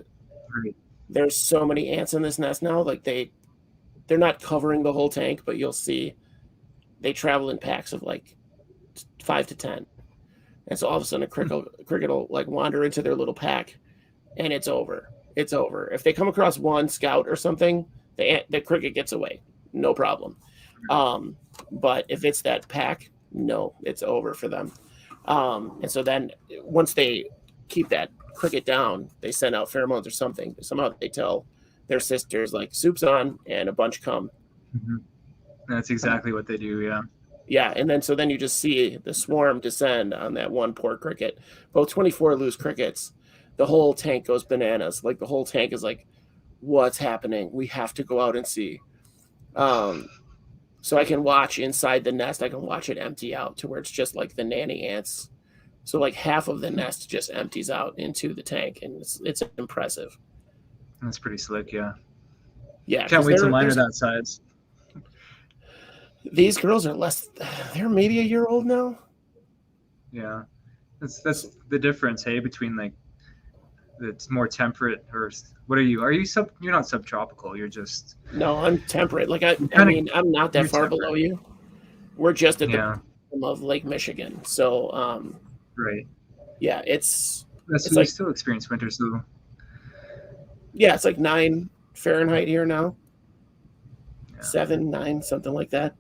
Right. there's so many ants in this nest now. Like they're not covering the whole tank, but you'll see they travel in packs of like 5 to 10. And so all of a sudden a cricket will like wander into their little pack, and it's over. It's over. If they come across one scout or something, the cricket gets away, no problem. But if it's that pack, no, it's over for them. And so then once they keep that cricket down, they send out pheromones or something. Somehow they tell their sisters like soup's on, and a bunch come. Mm-hmm. That's exactly what they do. Yeah. Yeah, and then you just see the swarm descend on that one poor cricket. Both 24 lose crickets. The whole tank goes bananas. Like the whole tank is like, what's happening? We have to go out and see. So I can watch inside the nest. I can watch it empty out to where it's just like the nanny ants. So like half of the nest just empties out into the tank, and it's impressive. That's pretty slick. Yeah. Yeah, Can't because wait till mine are that size. these girls are less. They're maybe a year old now. Yeah. That's the difference, hey, between like it's more temperate or what are you? Are you you're not subtropical, you're just No, I'm temperate. Like I kinda, mean, I'm not that you're far temperate. below you. We're just at the Yeah. bottom of Lake Michigan. So Right. yeah, it's So we like still experience winter, so yeah, it's like 9 Fahrenheit here now. yeah. 7, 9, something like that.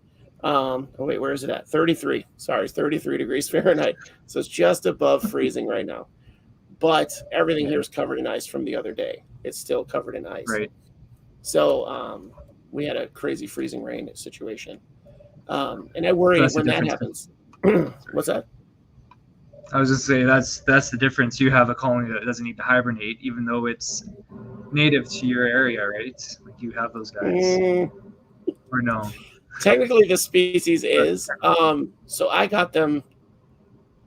Oh wait, where is it at? 33. Sorry, 33 degrees Fahrenheit. So it's just above freezing right now. But everything here is covered in ice from the other day. It's still covered in ice. Right. So we had a crazy freezing rain situation. And I worry That's the when that difference. happens. What's that? I was just saying that's the difference. You have a colony that doesn't need to hibernate, even though it's native to your area, right? Like you have those guys, or no? Technically, the species is. So I got them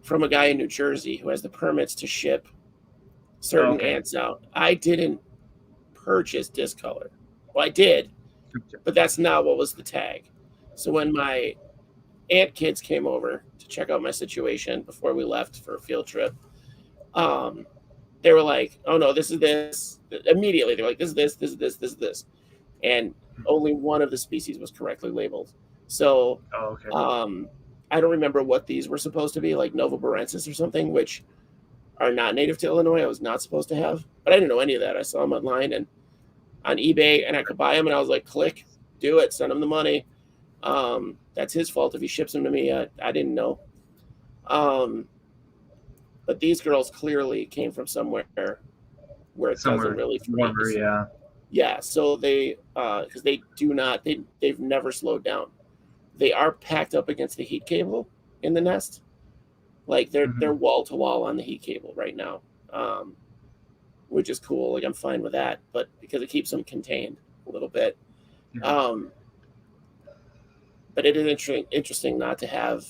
from a guy in New Jersey who has the permits to ship certain ants out. I didn't purchase discolor. Well, I did, but that's not what was the tag. So when my aunt kids came over to check out my situation before we left for a field trip, they were like, "Oh no, this is this." Immediately, they're like, "This is this, this is this, this is this," and only one of the species was correctly labeled. So, I don't remember what these were supposed to be, like Novoborensis or something, which are not native to Illinois. I was not supposed to have, but I didn't know any of that. I saw them online and on eBay, and I could buy them, and I was like, "Click, do it, send him the money." That's his fault if he ships them to me. I didn't know. But these girls clearly came from somewhere where it doesn't really freeze. Warmer, yeah. Yeah, so they because they do not they've never slowed down. They are packed up against the heat cable in the nest. Like they're wall to wall on the heat cable right now, which is cool. Like I'm fine with that, but because it keeps them contained a little bit. Yeah. But it is interesting not to have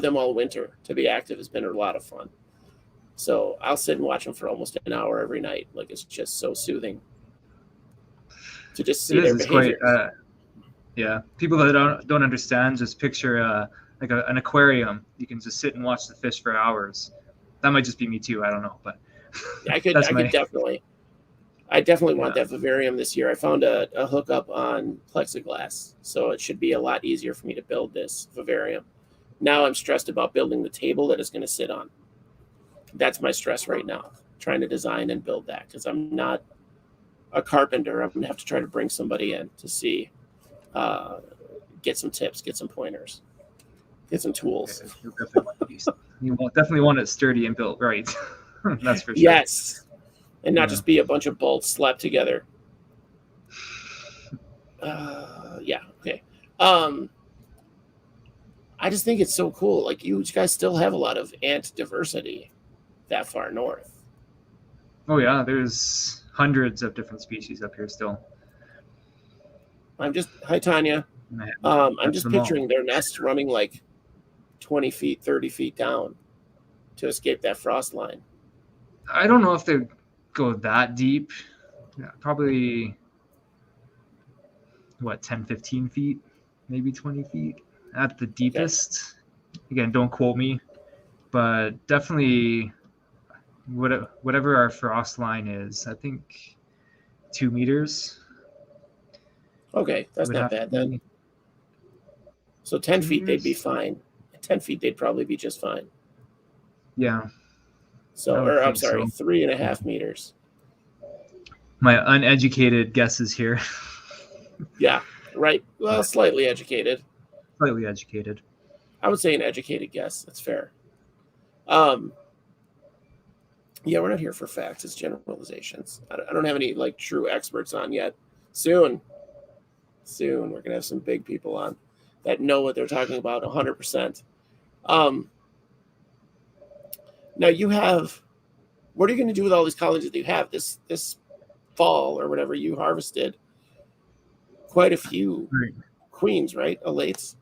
them all winter. To be active has been a lot of fun. So I'll sit and watch them for almost an hour every night. Like it's just so soothing to just see their behavior. Quite, yeah, people that don't understand just picture like an aquarium. You can just sit and watch the fish for hours. That might just be me too. I don't know, but I could definitely. I definitely want Yeah. that vivarium this year. I found a hookup on plexiglass, so it should be a lot easier for me to build this vivarium. Now I'm stressed about building the table that it's going to sit on. That's my stress right now, trying to design and build that because I'm not a carpenter. I'm going to have to try to bring somebody in to see, uh, get some tips, get some pointers, get some tools. You'll definitely want to definitely want it sturdy and built right. That's for sure. Yes, and not Yeah. just be a bunch of bolts slapped together. Yeah, okay. Um, I just think it's so cool. Like you guys still have a lot of ant diversity that far north. Oh yeah, there's hundreds of different species up here still. Hi Tanya. And I I'm haven't just them all. picturing their nests running like 20 feet, 30 feet down to escape that frost line. I don't know if they go that deep. Yeah, probably what 10, 15 feet, maybe 20 feet at the deepest. Again, don't quote me, but definitely whatever our frost line is, I think 2 meters Okay, that's would not have to bad then. be. So 10 2 feet, they'd be meters? fine. 10 feet, they'd probably be just fine. Yeah, So, I would or I'm think sorry, so. 3.5 meters. My uneducated guesses here. Yeah, right. Well, slightly educated. Slightly educated. I would say an educated guess. That's fair. Um, yeah, we're not here for facts. It's generalizations. I don't have any like true experts on yet. Soon, we're gonna have some big people on that know what they're talking about 100%. Um, now you have. What are you going to do with all these colonies that you have this fall or whatever? You harvested quite a few Right. queens, right? Elates.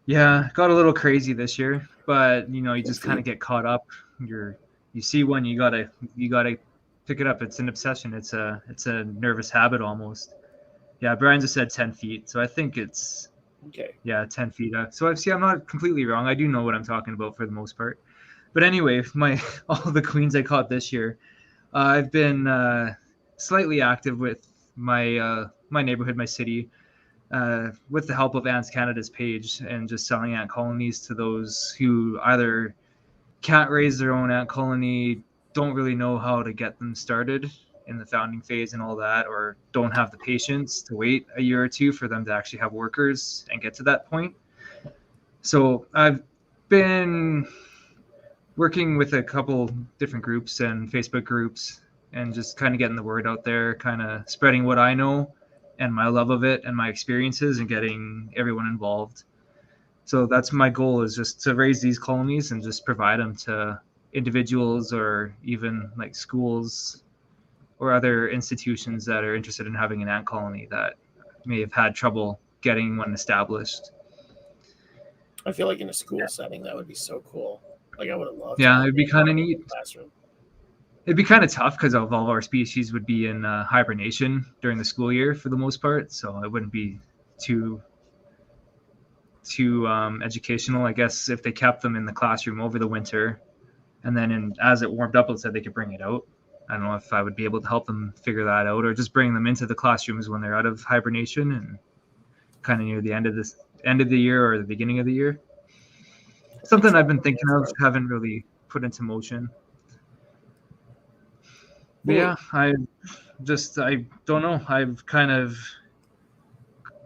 Yeah, got a little crazy this year, but you just kind feet. of get caught up. You see one, you gotta pick it up. It's an obsession. It's a nervous habit almost. Yeah, Brian just said 10 feet, so I think it's Okay. 10 feet. So I'm not completely wrong. I do know what I'm talking about for the most part. But anyway, all the queens I caught this year, I've been slightly active with my neighborhood, my city, with the help of Ants Canada's page, and just selling ant colonies to those who either can't raise their own ant colony, don't really know how to get them started in the founding phase and all that, or don't have the patience to wait a year or two for them to actually have workers and get to that point. So I've been working with a couple different groups and Facebook groups and just kind of getting the word out there, kind of spreading what I know and my love of it and my experiences and getting everyone involved. So that's my goal, is just to raise these colonies and just provide them to individuals or even like schools or other institutions that are interested in having an ant colony that may have had trouble getting one established. I feel like in a school setting that would be so cool. Like I would have loved to Yeah, have it'd be an kind of animal in neat. the classroom. It'd be kind of tough because all of our species would be in hibernation during the school year for the most part, so it wouldn't be too educational, I guess, if they kept them in the classroom over the winter, and then as it warmed up, let's say they could bring it out. I don't know if I would be able to help them figure that out, or just bring them into the classrooms when they're out of hibernation and kind of near the end of the year or the beginning of the year. Something I've been thinking of, haven't really put into motion. But yeah, I don't know. I've kind of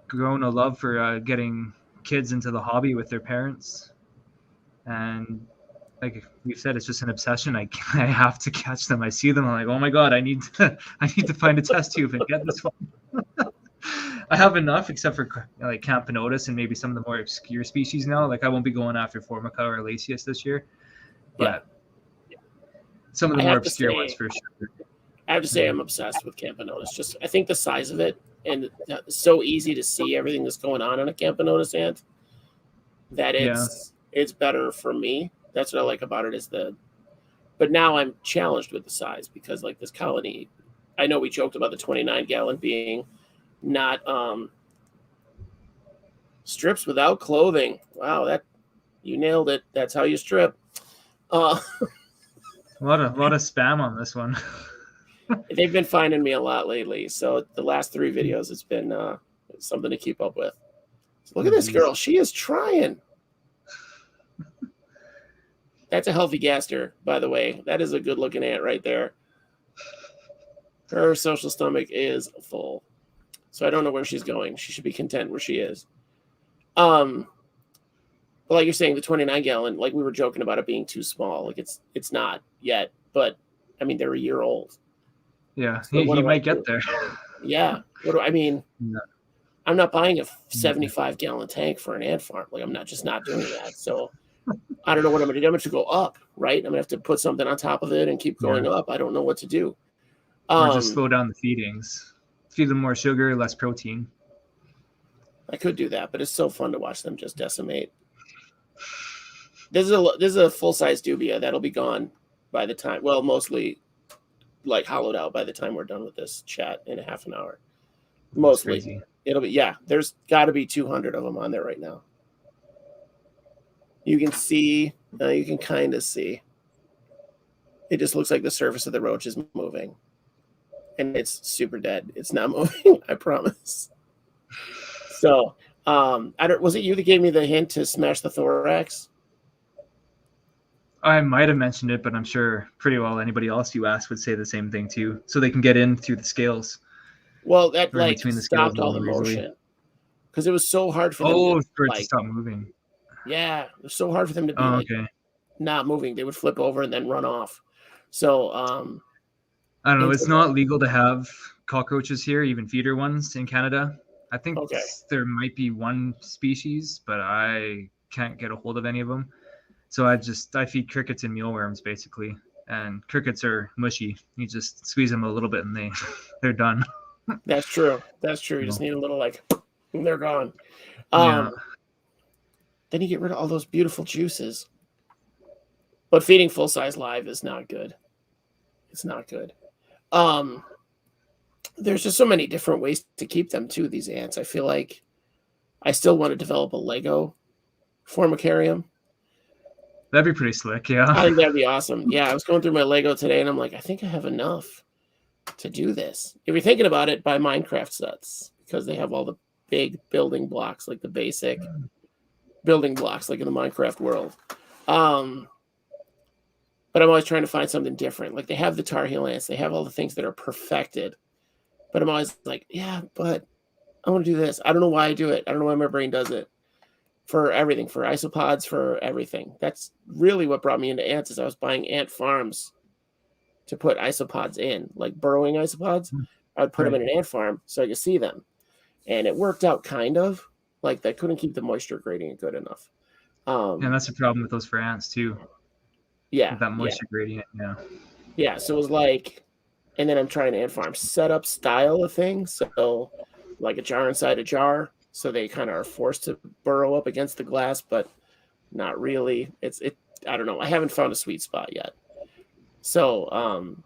grown a love for getting kids into the hobby with their parents, and like we've said, it's just an obsession. I have to catch them. I see them, I'm like, oh my god, I need to find a test tube and get this one. I have enough, except for like Camponotus and maybe some of the more obscure species now. Like I won't be going after Formica or Lasius this year, but some of the more obscure ones for sure. I have to say I'm obsessed with Camponotus. Just I think the size of it, and it's so easy to see everything that's going on in a Camponotus ant that it's better for me. That's what I like about it, is but now I'm challenged with the size because like this colony, I know we joked about the 29-gallon being not strips without clothing. Wow, that you nailed it. That's how you strip. A lot of spam on this one. They've been finding me a lot lately. So the last 3 videos, it's been something to keep up with. So look Oh, at this geez. girl. She is trying. That's a healthy gaster, by the way. That is a good looking ant right there. Her social stomach is full. So I don't know where she's going. She should be content where she is. But like you're saying, the 29 gallon, like we were joking about it being too small. Like it's not yet, but I mean they're a year old. Yeah, So what he do I might do? get there. Yeah. What do I mean? No. I'm not buying a 75 gallon tank for an ant farm. Like I'm not doing that. So I don't know what I'm going to do. I'm going to go up, right? I'm going to have to put something on top of it and keep going up. I don't know what to do. Or just slow down the feedings. Feed them more sugar, less protein. I could do that, but it's so fun to watch them just decimate. This is a full size dubia that'll be gone by the time. Well, mostly like hollowed out by the time we're done with this chat in a half an hour. Mostly, it'll be There's got to be 200 of them on there right now. You can see. You can kind of see. It just looks like the surface of the roach is moving, and it's super dead. It's not moving. I promise. So, I don't. Was it you that gave me the hint to smash the thorax? I might have mentioned it, but I'm sure pretty well anybody else you ask would say the same thing too. So they can get in through the scales. Well, that or like between the stopped scales all the motion because it was so hard for them to for it to like stop moving. Yeah, it was so hard for them to be Oh, like okay. not moving. They would flip over and then run off. So I don't know. It's not legal to have cockroaches here, even feeder ones in Canada. I think there might be one species, but I can't get a hold of any of them. So I feed crickets and mealworms basically, and crickets are mushy. You just squeeze them a little bit and they're done. That's true. That's true. You just need a little and they're gone. Yeah. Then you get rid of all those beautiful juices. But feeding full size live is not good. It's not good. There's just so many different ways to keep them too, these ants. I feel like I still want to develop a Lego formicarium. That'd be pretty slick, yeah. I think that'd be awesome. Yeah, I was going through my Lego today and I'm like, I think I have enough to do this. If you're thinking about it, buy Minecraft sets because they have all the big building blocks, like the basic building blocks, like in the Minecraft world. But I'm always trying to find something different. Like they have the Tar Heel ants, they have all the things that are perfected. But I'm always like, yeah, but I want to do this. I don't know why I do it. I don't know why my brain does it. For everything, for isopods, for everything. That's really what brought me into ants is I was buying ant farms to put isopods in, like burrowing isopods. I would put them in an ant farm so I could see them. And it worked out kind of. Like they couldn't keep the moisture gradient good enough. And that's the problem with those for ants too. Yeah. With that moisture gradient, yeah. Yeah, so it was like, and then I'm trying to ant farm setup style of thing. So like a jar inside a jar. So they kind of are forced to burrow up against the glass, but not really. I don't know. I haven't found a sweet spot yet. So,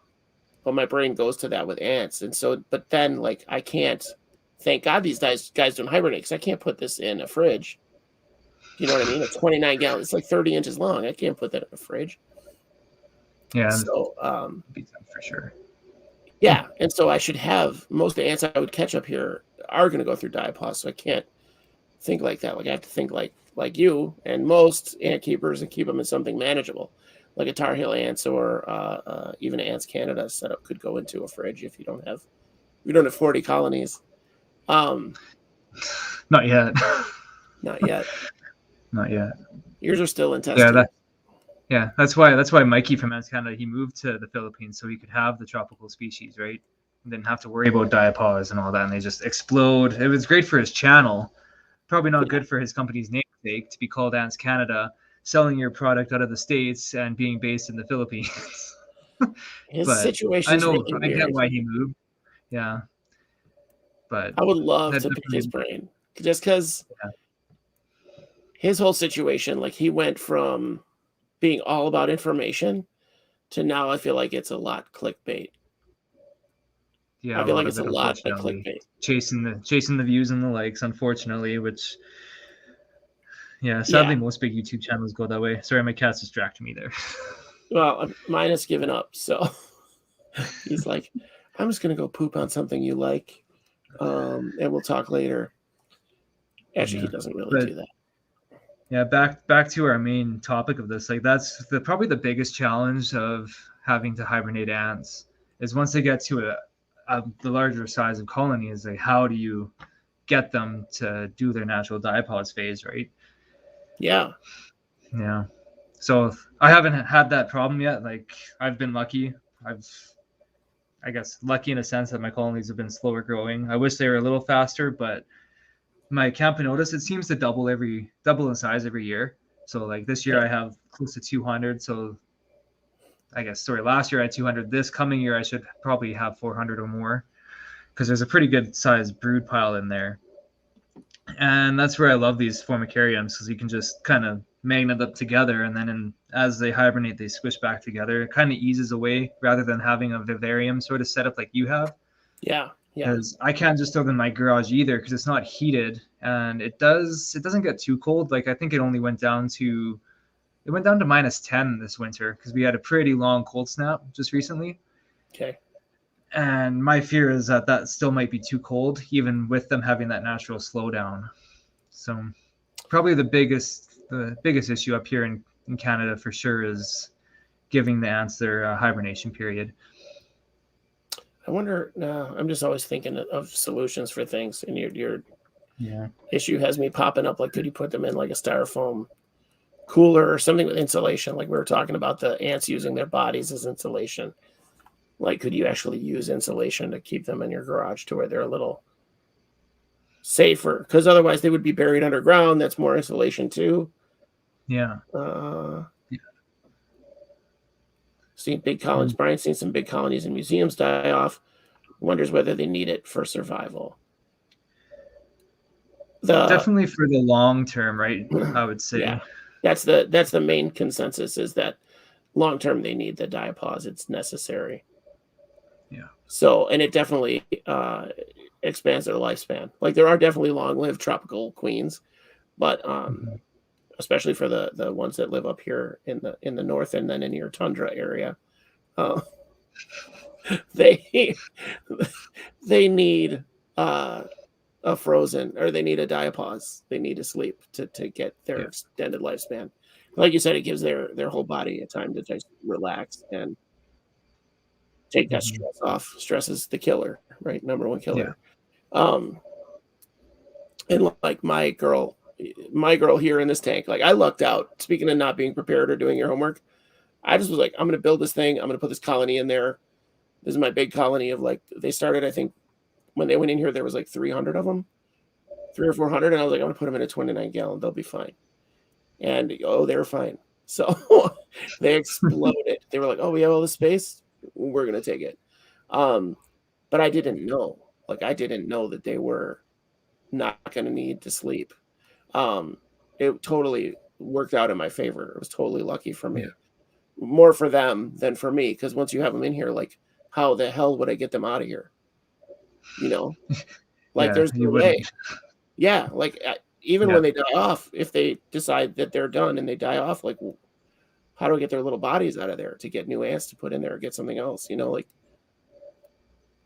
but my brain goes to that with ants. And so, but then like, I can't, thank God these guys don't hibernate because I can't put this in a fridge. You know what I mean? A 29 gallon, it's like 30 inches long. I can't put that in a fridge. Yeah. So, for sure. Yeah. And so I should have most of the ants I would catch up here are going to go through diapause. So I can't think like that. Like I have to think like you and most ant keepers and keep them in something manageable, like a Tar Heel ants or even Ants Canada setup could go into a fridge if you don't have 40 colonies. Not yet. Not yet. Not yet. Yours are still in testing. Yeah, that's why Mikey from Ants Canada, he moved to the Philippines so he could have the tropical species, right? And didn't have to worry about diapause and all that, and they just explode. It was great for his channel. Probably not good for his company's namesake to be called Ants Canada, selling your product out of the States and being based in the Philippines. His situation. I know, I get why he moved. Yeah. But I would love to pick his brain just because his whole situation, like he went from being all about information to now I feel like it's a lot clickbait. Yeah, I feel like it's a lot like clickbait. Chasing the views and the likes, unfortunately, which sadly most big YouTube channels go that way. Sorry, my cat's distracting me there. Well, mine has given up, so He's like, I'm just gonna go poop on something you like, and we'll talk later. Actually, he Yeah. doesn't really But do that. yeah, back to our main topic of this. Like that's probably the biggest challenge of having to hibernate ants is once they get to the larger size of colony is like how do you get them to do their natural diapause phase, right? Yeah, Yeah. So I haven't had that problem yet. Like I've been lucky. I've I guess lucky in a sense that my colonies have been slower growing. I wish they were a little faster, but my Camponotus, it seems to double in size every year. So like this year okay. I have close to 200. So I guess sorry, last year I had 200. This coming year I should probably have 400 or more because there's a pretty good sized brood pile in there. And that's where I love these formicariums because you can just kind of magnet up together and then as they hibernate they squish back together. It kind of eases away rather than having a vivarium sort of setup like you have. Yeah, yeah, Because I can't just throw them in my garage either because it's not heated and it doesn't get too cold. Like I think it went down to -10 this winter because we had a pretty long cold snap just recently. okay. And my fear is that that still might be too cold, even with them having that natural slowdown. So probably the biggest issue up here in Canada for sure is giving the ants their hibernation period. I wonder. No, I'm just always thinking of solutions for things, and your Yeah. issue has me popping up. Like, could you put them in like a styrofoam cooler or something with insulation? Like we were talking about the ants using their bodies as insulation. Like, could you actually use insulation to keep them in your garage to where they're a little safer? Because otherwise, they would be buried underground. That's more insulation too. Yeah. Uh, Yeah. seen big colonies. And Brian's seen some big colonies in museums die off. Wonders whether they need it for survival. The definitely for the long term, right? I would yeah, say. that's the main consensus is that long term they need the diapause. It's necessary. Yeah. So, and it definitely expands their lifespan. Like there are definitely long-lived tropical queens, but Mhm. especially for the ones that live up here in the north and then in your tundra area, uh, they they need uh, a frozen or they need a diapause. They need to sleep to get their Yeah. extended lifespan. Like you said, it gives their whole body a time to just relax and take that Mhm. stress off. Stress is the killer, right? Number one Yeah. killer. Um, and like my girl here in this tank, like I lucked out. Speaking of not being prepared or doing your homework, I just was like, I'm gonna build this thing. I'm gonna put this colony in there. This is my big colony of like they started. I think when they went in here, there was like 300 of them, 300 or 400, and I was like, I'm gonna put them in a 29-gallon. They'll be fine. And oh, they were fine. So they exploded. They were like, oh, we have all this space. We're gonna take it. Um, but I didn't know. Like I didn't know that they were not gonna need to sleep. Um, it totally worked out in my favor. It was totally lucky for Yeah. me. More for them than for me, because once you have them in here, like, how the hell would I get them out of here? You know, like, Yeah. there's no You way. wouldn't. Yeah, like, even Yeah. when they die off, if they decide that they're done and they die off, like, how do I get their little bodies out of there to get new ants to put in there or get something else? Like,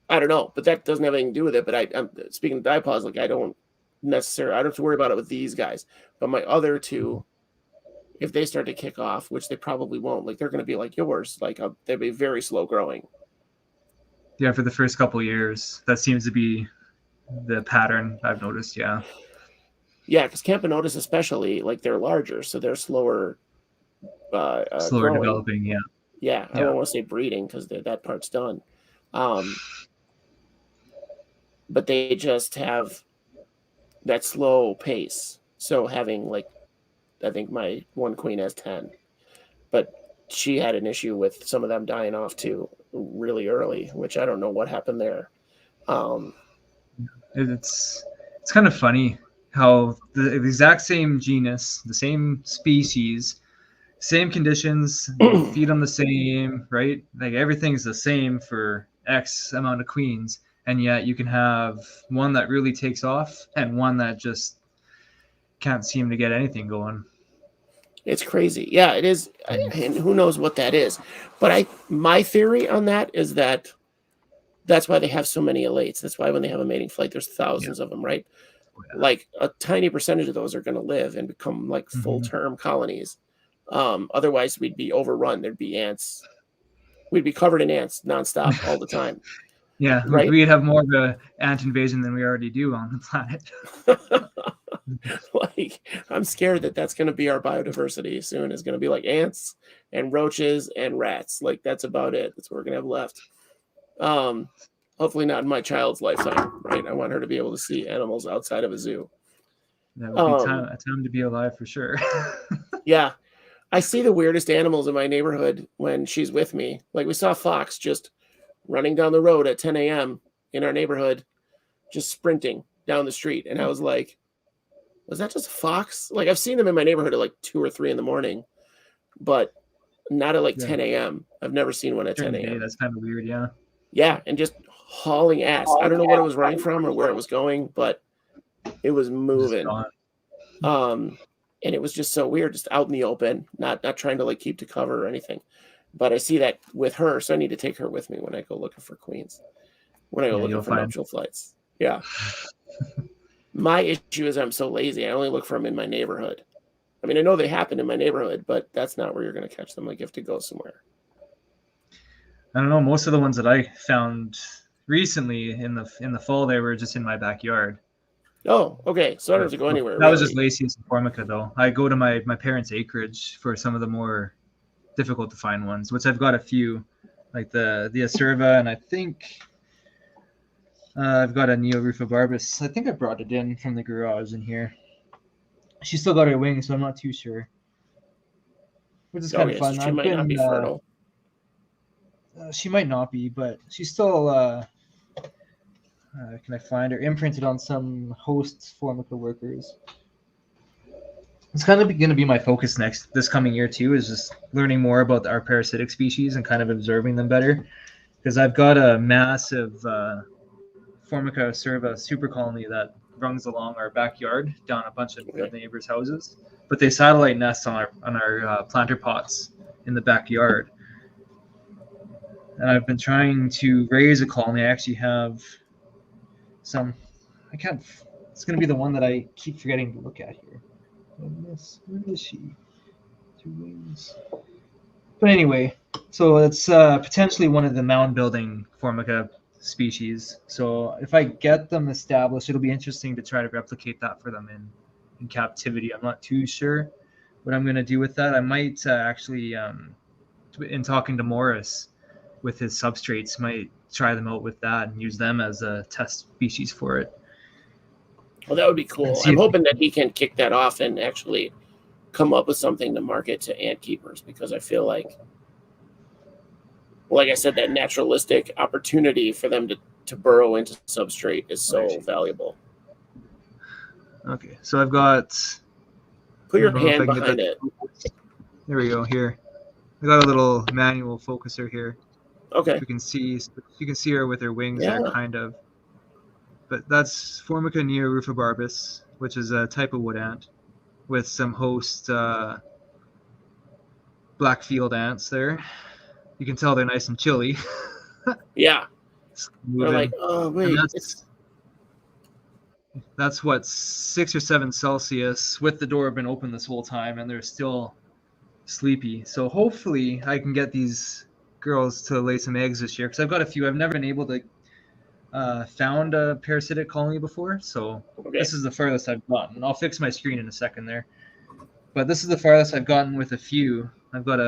I don't know, but that doesn't have anything to do with it. But I'm speaking of diapause, like, I don't have to worry about it with these guys, but my other Mhm. two, if they start to kick off, which they probably won't, like they're going to be like yours, like they'll be very slow growing. Yeah. For the first couple of years, that seems to be the pattern I've noticed. Yeah. Yeah, because Campanotis especially, like they're larger, so they're slower Slower growing. developing. Yeah. Yeah, I Yeah. don't want to say breeding because that part's done, um, but they just have that slow pace. So having like, I think my one queen has 10, but she had an issue with some of them dying off too really early, which I don't know what happened there. Um, It's it's kind of funny how the exact same genus, the same species, same conditions, you feed them the same, right? Like everything's the same for X amount of queens, and yet you can have one that really takes off and one that just can't seem to get anything going. It's crazy. Yeah, it is. And who knows what that is? But my theory on that is that that's why they have so many elates. That's why when they have a mating flight, there's Yeah. thousands of them, right? Oh, yeah. Like a tiny percentage of those are going to live and become like full Hmm. term colonies. Otherwise, we'd be overrun. There'd be ants. We'd be covered in ants nonstop all the time, Yeah, right? we'd have more of a ant invasion than we already do on the planet. Like, I'm scared that that's going to be our biodiversity soon. Is going to be like ants and roaches and rats. Like that's about it. That's what we're going to have left. Um, Hopefully not in my child's lifetime, right? I want her to be able to see animals outside of a zoo. That would be Um, a time to be alive for sure. yeah, I see the weirdest animals in my neighborhood when she's with me. Like we saw a fox just running down the road at 10 a.m. in our neighborhood, just sprinting down the street. And I was like, was that just a fox? Like I've seen them in my neighborhood at like 2 or 3 in the morning, but not at like Yeah, 10 a.m. I've never seen one at during 10 the day, a.m. that's kind of weird. Yeah. Yeah, and just hauling ass. I don't know what it was running from or where it was going, but it was Just moving. gone. Um, and it was just so weird, just out in the open, not trying to like keep to cover or anything. But I see that with her, so I need to take her with me when I go looking for queens, when I go Yeah, looking you'll for find. nuptial flights. Yeah. My issue is I'm so lazy. I only look for them in my neighborhood. I mean, I know they happen in my neighborhood, but that's not where you're going to catch them. Like you have to go somewhere. I don't know. Most of the ones that I found recently in the fall, they were just in my backyard. Oh, okay. So I don't But have to go anywhere that was just really. Lacey's and Formica, though. I go to my parents' acreage for some of the more difficult to find ones, which I've got a few, like the Acerva, and I think I've got a Neorufibarbus. I think I brought it in from the garage in here. She's still got her wings, so I'm not too sure, which is kind of Okay, so fun. she I've might not been be fertile. she might not be, but she's still can I find her imprinted on some host Formica workers. It's kind of going to be my focus this coming year too, is just learning more about our parasitic species and kind of observing them better, because I've got a massive Formica serva super colony that runs along our backyard down a bunch of the Okay. neighbors' houses, but they satellite nest on our planter pots in the backyard. And I've been trying to raise a colony. I actually have some. I can't. It's going to be the one that I keep forgetting to look at here. Where is she? Two wings. But anyway, so it's potentially one of the mound building Formica species. So if I get them established, it'll be interesting to try to replicate that for them in captivity. I'm not too sure what I'm going to do with that. I might actually, in talking to Morris with his substrates, might try them out with that and use them as a test species for it. Well, that would be And cool. see I'm if, hoping that he can kick that off and actually come up with something to market to ant keepers because I feel like I said, that naturalistic opportunity for them to burrow into substrate is so valuable. okay, so I've got. Put I don't your know if hand I can get that. behind it. There we go. Here, I got a little manual focuser here. If Okay. you can see her with her wings there, Yeah. kind of. But that's Formica neorufibarbus, which is a type of wood ant with some host black field ants there. You can tell they're nice and chilly. Yeah. They're like, Moving, oh and wait, it's that's what 6 or 7 Celsius with the door been open this whole time, and they're still sleepy. So hopefully I can get these girls to lay some eggs this year, because I've got a few. I've never been able to found a parasitic colony before, so okay. this is the furthest I've gotten. I'll fix my screen in a second there, but this is the farthest I've gotten with a few. I've got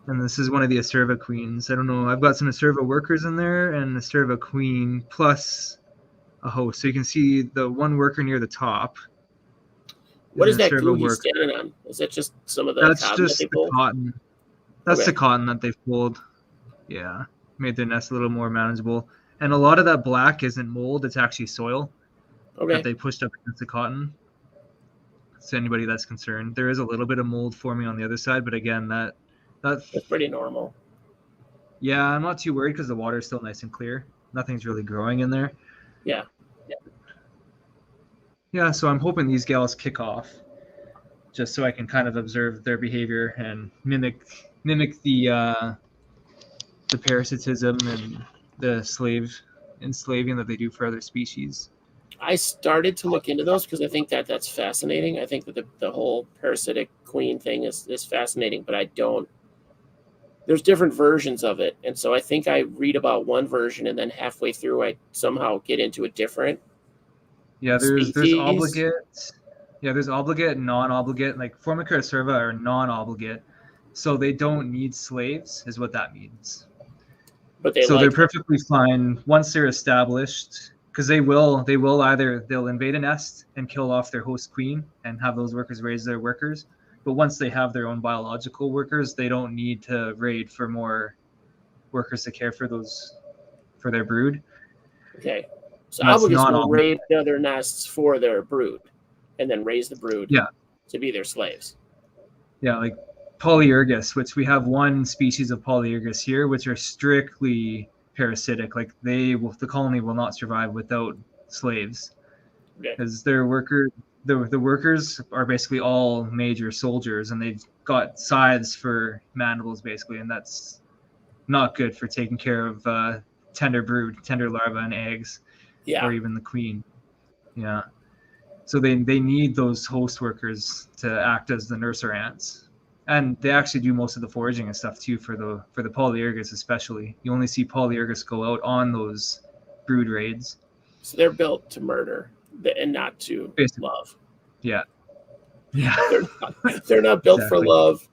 and this is one of the Acerva queens. I don't know. I've got some Acerva workers in there and Acerva queen plus a host. So you can see the one worker near the top is What an is that glue Acerva he's worker. standing on? Is that just some of the That's cotton that they just the pulled? cotton. That's the Okay. cotton that they've pulled. Yeah, made their nest a little more manageable. And a lot of that black isn't mold; it's actually soil that Okay. they pushed up against the cotton. To anybody that's concerned, there is a little bit of mold forming on the other side, but again, that That's pretty normal. yeah, I'm not too worried because the water is still nice and clear. Nothing's really growing in there. Yeah. Yeah, so I'm hoping these gals kick off. just so I can kind of observe their behavior and mimic the parasitism and the enslaving that they do for other species. I started to look into those because I think that that's fascinating. I think that the whole parasitic queen thing is fascinating, but I don't. There's different versions of it, and so I think I read about one version, and then halfway through, I somehow get into a different Yeah, there's species, obligate. Yeah, there's obligate and non-obligate. Like Formica serva are non-obligate, so they don't need slaves, is what that means. but they So they're like them. perfectly fine once they're established, because they'll either they'll invade a nest and kill off their host queen and have those workers raise their workers. But once they have their own biological workers, they don't need to raid for more workers to care for their brood. Okay, so And that's obligates will non-obligate. raid other nests for their brood, and then raise the brood Yeah, to be their slaves. yeah, like Polyergus, which we have one species of Polyergus here, which are strictly parasitic. Like the colony will not survive without slaves Okay, because the workers are basically all major soldiers, and they've got scythes for mandibles basically, and that's not good for taking care of tender brood, tender larvae and eggs, yeah. or even the queen. Yeah. So they need those host workers to act as the nurser ants, and they actually do most of the foraging and stuff too for the Polyergus especially. You only see Polyergus go out on those brood raids. So they're built to murder and not to Basically, love. yeah, yeah, They're not built for exactly. love.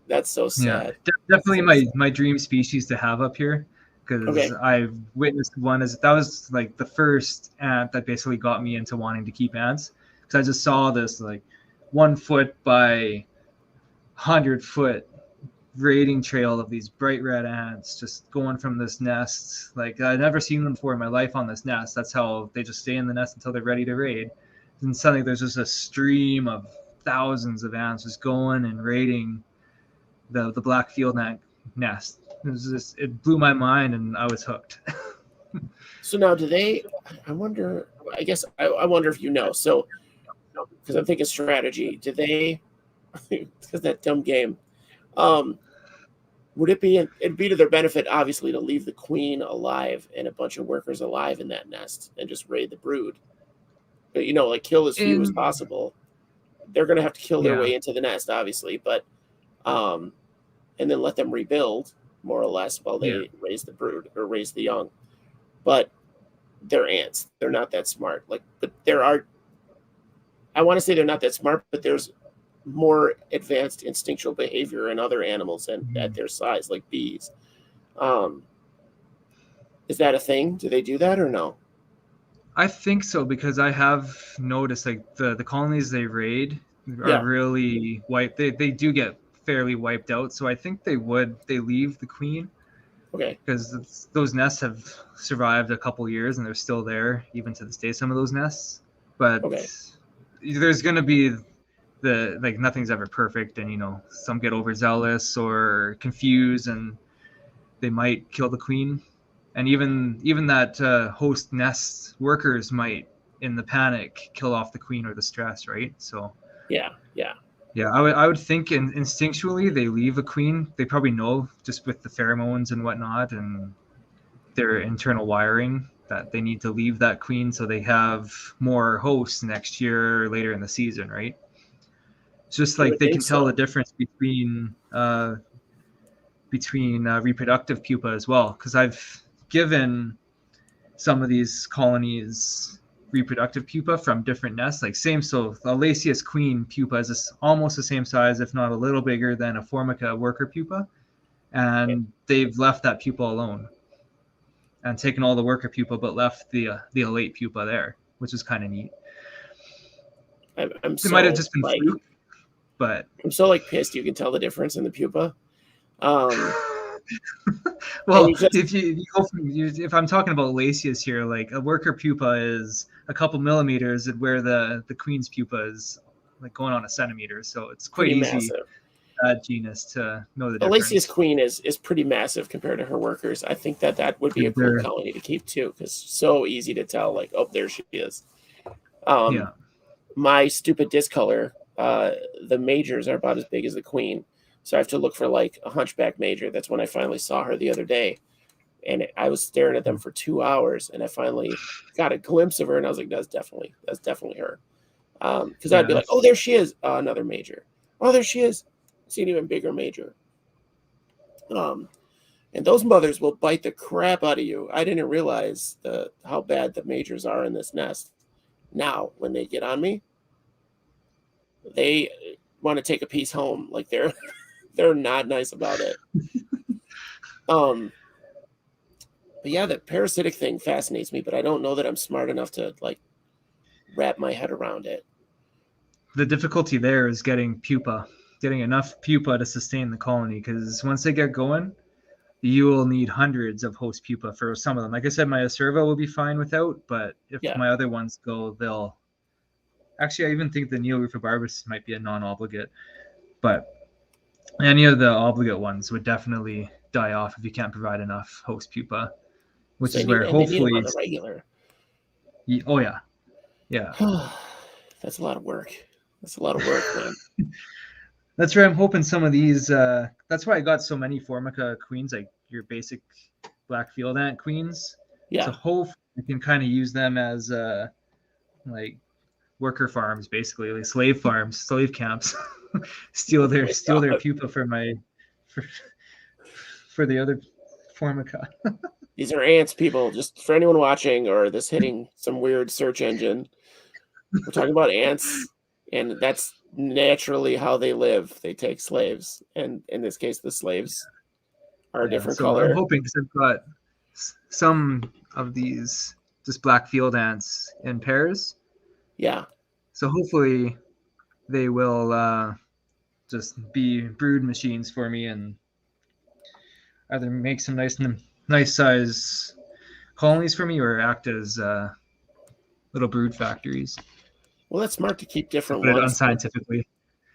That's so Yeah, sad. definitely So sad. my dream species to have up here, because Okay, I've witnessed one as that was like the first ant that basically got me into wanting to keep ants, because I just saw this like 1 foot by 100 foot raiding trail of these bright red ants just going from this nest. Like I'd never seen them before in my life on this nest. That's how they just stay in the nest until they're ready to raid. And suddenly there's just a stream of thousands of ants just going and raiding the black field ant nest. It blew my mind and I was hooked. so now do they? I wonder. I guess I wonder if you know. So because I'm thinking strategy. Do they? Because that dumb game. Um, would it be? It'd be to their benefit, obviously, to leave the queen alive and a bunch of workers alive in that nest and just raid the brood. But like kill as few as In possible. They're gonna have to kill their yeah, way into the nest, obviously, but um, and then let them rebuild more or less while yeah. they raise the brood or raise the young. But they're ants. They're not that smart. But there are. I want to say they're not that smart, but there's more advanced instinctual behavior in other animals and at Mhm. their size, like bees. Um, is that a thing? Do they do that or no? I think so, because I have noticed like the colonies they raid are Yeah. really wiped. They do get fairly wiped out. So I think they leave the queen, Okay. because those nests have survived a couple years and they're still there even to this day. Some of those nests, but Okay. there's gonna be like nothing's ever perfect, and some get overzealous or confused and they might kill the queen, and even that host nest workers might in the panic kill off the queen or the stress, right? So Yeah. Yeah. yeah, I would think instinctually they leave a queen. They probably know just with the pheromones and whatnot and their internal wiring that they need to leave that queen so they have more hosts next year or later in the season, right? It's just You like would they think can tell the so. difference between reproductive pupa as well, because I've given some of these colonies reproductive pupa from different nests, like same. So the Lasius queen pupa is almost the same size, if not a little bigger than a Formica worker pupa, Okay. and they've left that pupa alone and taken all the worker pupa, but left the elate pupa there, which is kind of neat. I'm It might have so just been like fluke, but I'm so like pissed. You can tell the difference in the pupa. Um, and well, you just if you go if I'm talking about Lasius here, like a worker pupa is a couple millimeters, and where the queen's pupa is like going on a centimeter. So it's quite pretty easy massive. that genus to know the Alasia's difference. queen is pretty massive compared to her workers. I think that would be Yeah, a cool they're colony to keep too, because so easy to tell. Like, oh, there she is. Um, yeah. my stupid discolor. the majors are about as big as the queen. So I have to look for like a hunchback major. That's when I finally saw her the other day. And I was staring at them for 2 hours, and I finally got a glimpse of her, and I was like, that's definitely her. Because I'd Yeah, be like, oh, there she is, another major. Oh, there she is. See an even bigger major. And those mothers will bite the crap out of you. I didn't realize how bad the majors are in this nest. Now, when they get on me, they want to take a piece home. Like they're not nice about it. Um, but yeah, the parasitic thing fascinates me, but I don't know that I'm smart enough to like wrap my head around it. the difficulty there is getting enough pupa to sustain the colony. Because once they get going, you will need hundreds of host pupa for some of them. Like I said, my acerva will be fine without, but if Yeah. my other ones go, they'll. Actually, I even think the Neorufibarbus might be a non-obligate, but any of the obligate ones would definitely die off if you can't provide enough host pupa, which So is where they need them hopefully. on the regular. Oh yeah, yeah. That's a lot of work. That's a lot of work, man. That's where I'm hoping some of these. That's why I got so many Formica queens, like your basic black field ant queens. Yeah. So hopefully I can kind of use them as like worker farms, basically, like slave farms, slave camps. steal their pupa for my for, for the other Formica. These are ants, people. Just for anyone watching or this hitting some weird search engine, we're talking about ants, and that's naturally how they live. They take slaves, and in this case, the slaves are a different So I'm color. hoping, because I've got some of these just black field ants in pairs. Yeah. So hopefully they will just be brood machines for me and either make some nice size colonies for me or act as little brood factories. Well, that's smart to keep To different put it ones. unscientifically.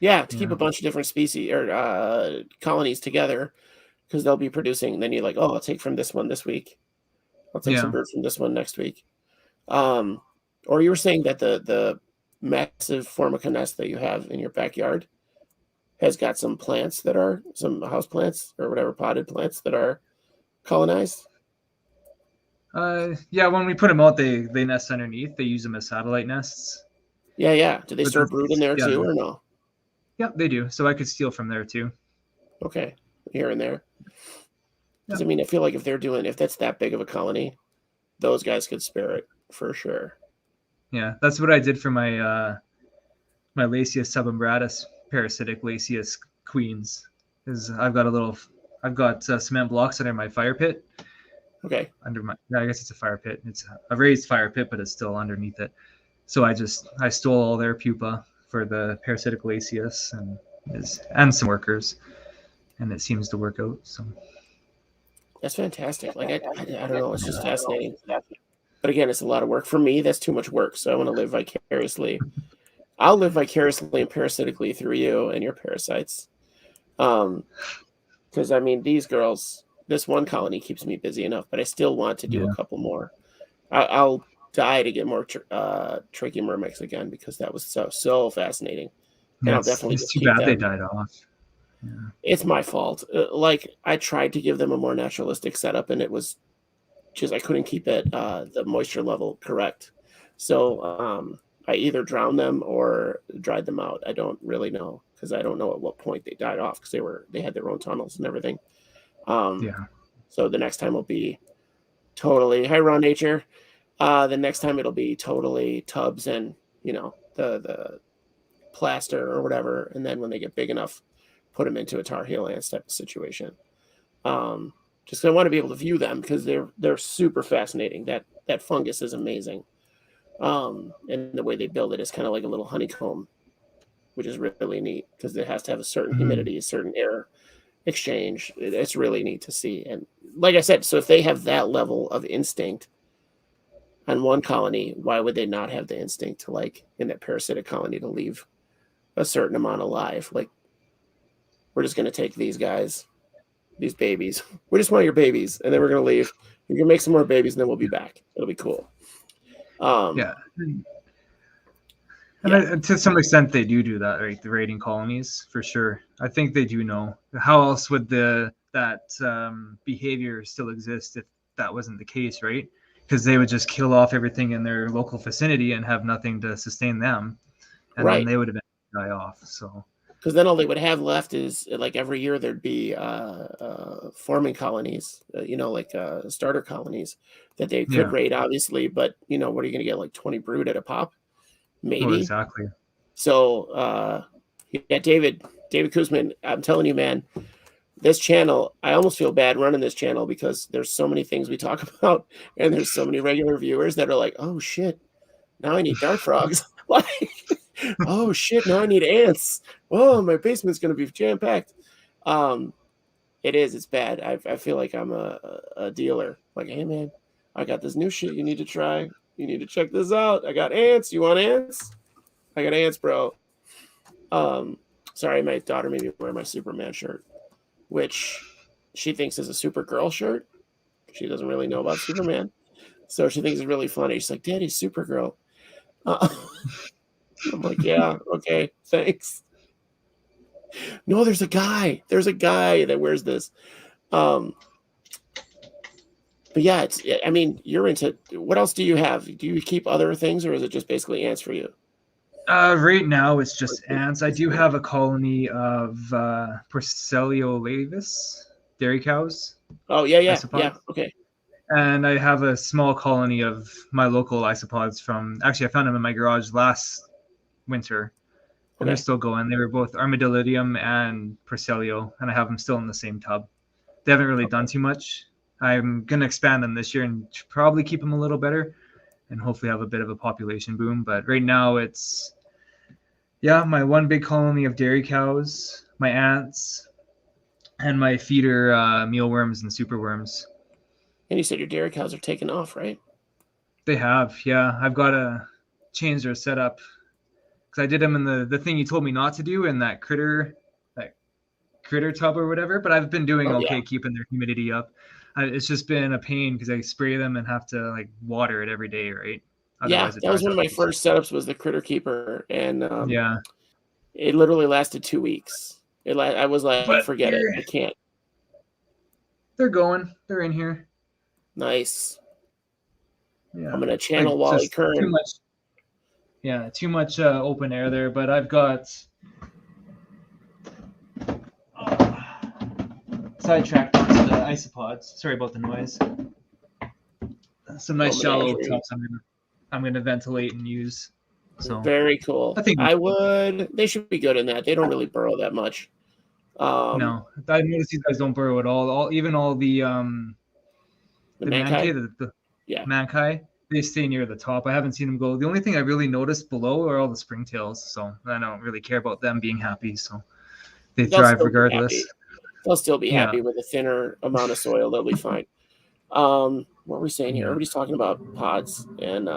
Yeah, to keep a bunch of different species or colonies together, because they'll be producing. Then you're like, oh, I'll take from this one this week. I'll take some birds from this one next week. Or you were saying that the massive Formica nest that you have in your backyard has got some plants that are some house plants or whatever potted plants that are colonized. Yeah, when we put them out, they nest underneath. They use them as satellite nests. Yeah, yeah. Do they But store brood in there yeah, too, or no? yeah, they do. So I could steal from there too. Okay, here and there. Because Yeah. I mean, I feel like if that's that big of a colony, those guys could spare it for sure. Yeah, that's what I did for my Lasius subumbratus parasitic Lasius queens. Is I've got cement blocks under my fire pit. Okay. I guess it's a fire pit. It's a raised fire pit, but it's still underneath it. So I stole all their pupa for the parasitic Lasius and some workers, and it seems to work out. So That's fantastic. Like I don't know, it's just fascinating. But again, it's a lot of work for me. That's too much work. So I want to live vicariously. I'll live vicariously and parasitically through you and your parasites. Because I mean, these girls, this one colony keeps me busy enough, but I still want to do a couple more. I'll die to get more Trachymyrmex again because that was so fascinating. And I'll definitely it's just too keep bad they them. died off. Yeah. It's my fault. Like I tried to give them a more naturalistic setup, and it was just I couldn't keep it the moisture level correct. So I either drowned them or dried them out. I don't really know because I don't know at what point they died off because they had their own tunnels and everything. Yeah. So the next time will be totally hi raw nature. The next time it'll be totally tubs and the plaster or whatever, and then when they get big enough, put them into a Tar Heel ants type of situation. Just 'cause I want to be able to view them because they're super fascinating. That fungus is amazing, and the way they build it is kind of like a little honeycomb, which is really neat because it has to have a certain humidity, a certain air exchange. It's really neat to see. And like I said, so if they have that level of instinct on one colony, why would they not have the instinct to, like, in that parasitic colony, to leave a certain amount alive? Like, we're just going to take these guys, these babies. We just want your babies, and then we're going to leave. You're going to make some more babies, and then we'll be back. It'll be cool. Yeah. And Yeah, to some extent, they do that, right? The raiding colonies, for sure. I think they do know. How else would that behavior still exist if that wasn't the case, right? Because they would just kill off everything in their local vicinity and have nothing to sustain them, and then right. they would have die off. So Because then all they would have left is like every year there'd be forming colonies, like starter colonies that they could yeah, raid, obviously. But what are you going to get? Like 20 brood at a pop, well, maybe. exactly. So yeah, David Kuzman, I'm telling you, man, this channel, I almost feel bad running this channel because there's so many things we talk about, and there's so many regular viewers that are like, oh shit, now I need dart frogs. Like, oh shit, now I need ants. Oh, my basement's gonna be jam packed. Um, it's bad. I feel like I'm a dealer. Like, hey man, I got this new shit you need to try. You need to check this out. I got ants. You want ants? I got ants, bro. Um, sorry, my daughter made me wear my Superman shirt, which she thinks is a Supergirl shirt. She doesn't really know about Superman, so she thinks it's really funny. She's like, "Daddy, Supergirl." Uh, I'm like, "Yeah, okay, thanks." No, there's a guy. There's a guy that wears this. Um, but yeah, I mean, you're into. What else do you have? Do you keep other things, or is it just basically ants for you? Right now, it's just ants. I do have a colony of Porcellio dairy cows, Oh yeah, yeah, yeah. isopods. Okay, And I have a small colony of my local isopods from, actually, I found them in my garage last winter, and they're okay. still going. They were both Armadillidium and Porcellio, and I have them still in the same tub. They haven't really done too much. I'm going to expand them this year and probably keep them a little better and hopefully have a bit of a population boom. But right now, it's, yeah, my one big colony of dairy cows, my ants, and my feeder mealworms and superworms. And you said your dairy cows are taking off, right? They have, yeah. I've got to change their setup because I did them in the thing you told me not to do in that critter tub or whatever. But I've been doing Oh yeah, okay keeping their humidity up. It's just been a pain because I spray them and have to like water it every day, right? yeah. Otherwise, it That was dries one of up. my first setups. Was the critter keeper, and Yeah, it literally lasted 2 weeks. I was like, but forget it. I can't. they're going. They're in here. Nice. I'm Yeah, gonna channel like Wally just too Kern. much. Yeah, too much open air there. But I've got sidetracked onto the isopods. Sorry about the noise. Some nice Oh, shallow menagerie. tubs I'm gonna ventilate and use. So Very cool. I think I would. They should be good in that. They don't really burrow that much. Um, no, I noticed these guys don't burrow at all. Even all the the the Mankai. mankey, the Yeah. mankai, they stay near the top. I haven't seen them go. The only thing I really noticed below are all the springtails. So I don't really care about them being happy. So they They'll thrive still be regardless. happy. They'll still be Yeah, happy with a thinner amount of soil. They'll be fine. What are we saying here? yeah. Everybody's talking about pods, and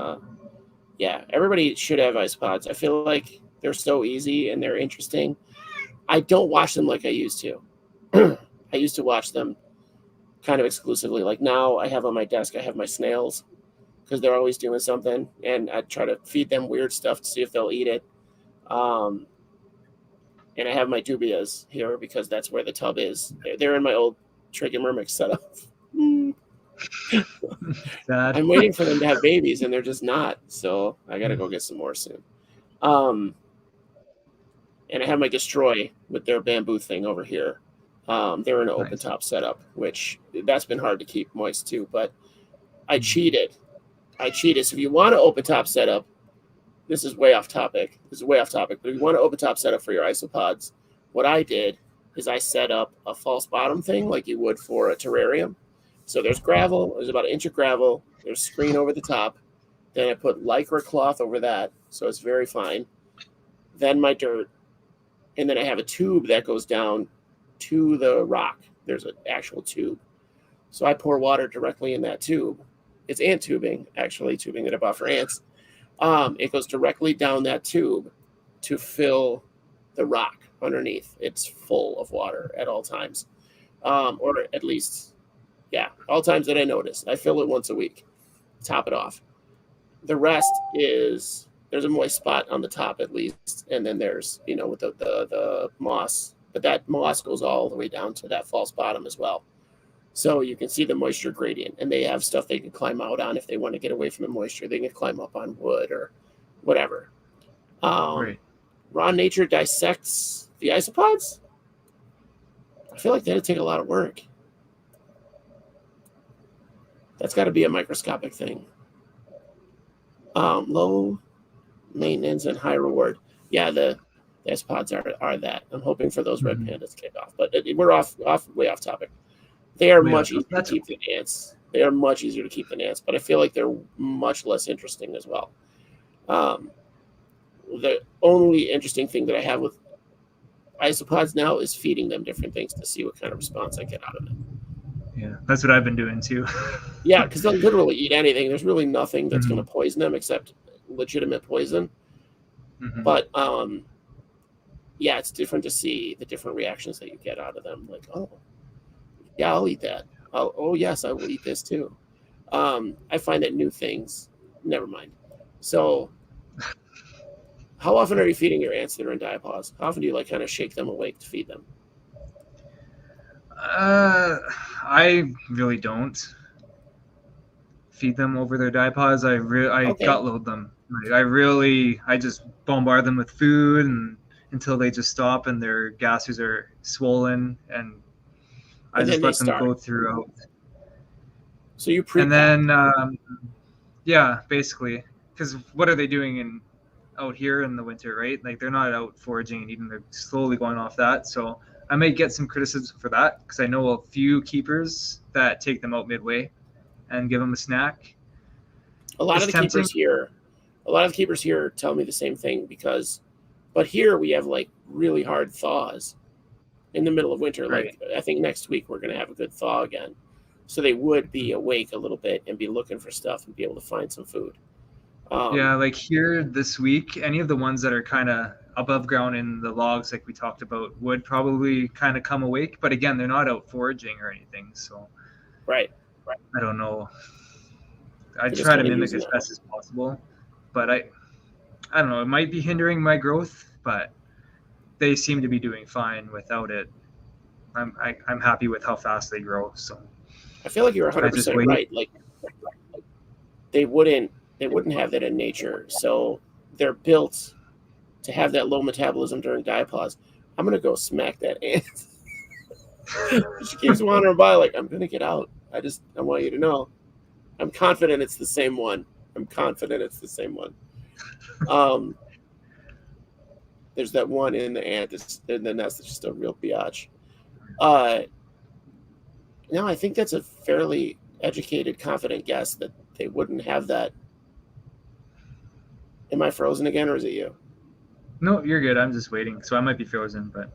yeah, everybody should have ice pods. I feel like they're so easy and they're interesting. I don't watch them like I used to. I used to watch them kind of exclusively. Like now, I have on my desk, I have my snails because they're always doing something, and I try to feed them weird stuff to see if they'll eat it. Um, and I have my dubias here because that's where the tub is. They're in my old Trichomyrmex setup. Sad. I'm waiting for them to have babies, and they're just not. So I got to go get some more soon. Um, and I have my destroy with their bamboo thing over here. They're in an open Nice. top setup, which that's been hard to keep moist too. But I Mhm. cheated. So if you want an open top setup, this is way off topic. But if you want an open top setup for your isopods, what I did is I set up a false bottom thing like you would for a terrarium. So there's gravel. There's about an inch of gravel. There's screen over the top. Then I put lycra cloth over that, so it's very fine. Then my dirt, and then I have a tube that goes down to the rock. There's an actual tube. So I pour water directly in that tube. It's ant tubing, actually, tubing that I bought for ants. It goes directly down that tube to fill the rock underneath. It's full of water at all times, or at least, yeah, all times that I notice. I fill it once a week, top it off. The rest is there's a moist spot on the top at least, and then there's with the moss, but that moss goes all the way down to that false bottom as well. So you can see the moisture gradient, and they have stuff they can climb out on if they want to get away from the moisture. They can climb up on wood or whatever. Right. Raw nature dissects the isopods. I feel like that'd take a lot of work. That's got to be a microscopic thing. Low maintenance and high reward. Yeah, the isopods are that. I'm hoping for those red pandas to kick off, but we're way off topic. They are much easier to keep than ants. They are much easier to keep than ants, but I feel like they're much less interesting as well. The only interesting thing that I have with isopods now is feeding them different things to see what kind of response I get out of them. Yeah, that's what I've been doing too. Yeah, because they'll literally eat anything. There's really nothing that's going to poison them except legitimate poison. But yeah, it's different to see the different reactions that you get out of them. Like, oh, yeah, I'll eat that. Oh, yes, I will eat this too. I find that new things. Never mind. So, how often are you feeding your ants that are in diapause? How often do you kind of shake them awake to feed them? I really don't feed them over their diapause. I gut load them. I just bombard them with food and until they just stop and their gases are swollen, and I just let them go throughout. So you and then yeah, basically, because what are they doing out here in the winter, right? Like they're not out foraging and eating; they're slowly going off that. So I may get some criticism for that because I know a few keepers that take them out midway and give them a snack. A lot of the keepers here tell me the same thing but here we have like really hard thaws in the middle of winter. Right. Like I think next week we're going to have a good thaw again. So they would be awake a little bit and be looking for stuff and be able to find some food. Yeah, like here this week, any of the ones that are kind of above ground in the logs, like we talked about, would probably kind of come awake. But again, they're not out foraging or anything. So right. I don't know. I try to mimic as best as possible, but I don't know. It might be hindering my growth, but they seem to be doing fine without it. I'm happy with how fast they grow. So I feel like you're 100% right. Like they wouldn't have that in nature. So they're built to have that low metabolism during diapause. I'm gonna go smack that ant. She keeps wandering by like, I'm gonna get out. I want you to know. I'm confident it's the same one. There's that one in the ant, and then that's just a real biatch. No, I think that's a fairly educated, confident guess that they wouldn't have that. Am I frozen again, or is it you? No, you're good. I'm just waiting. So I might be frozen, but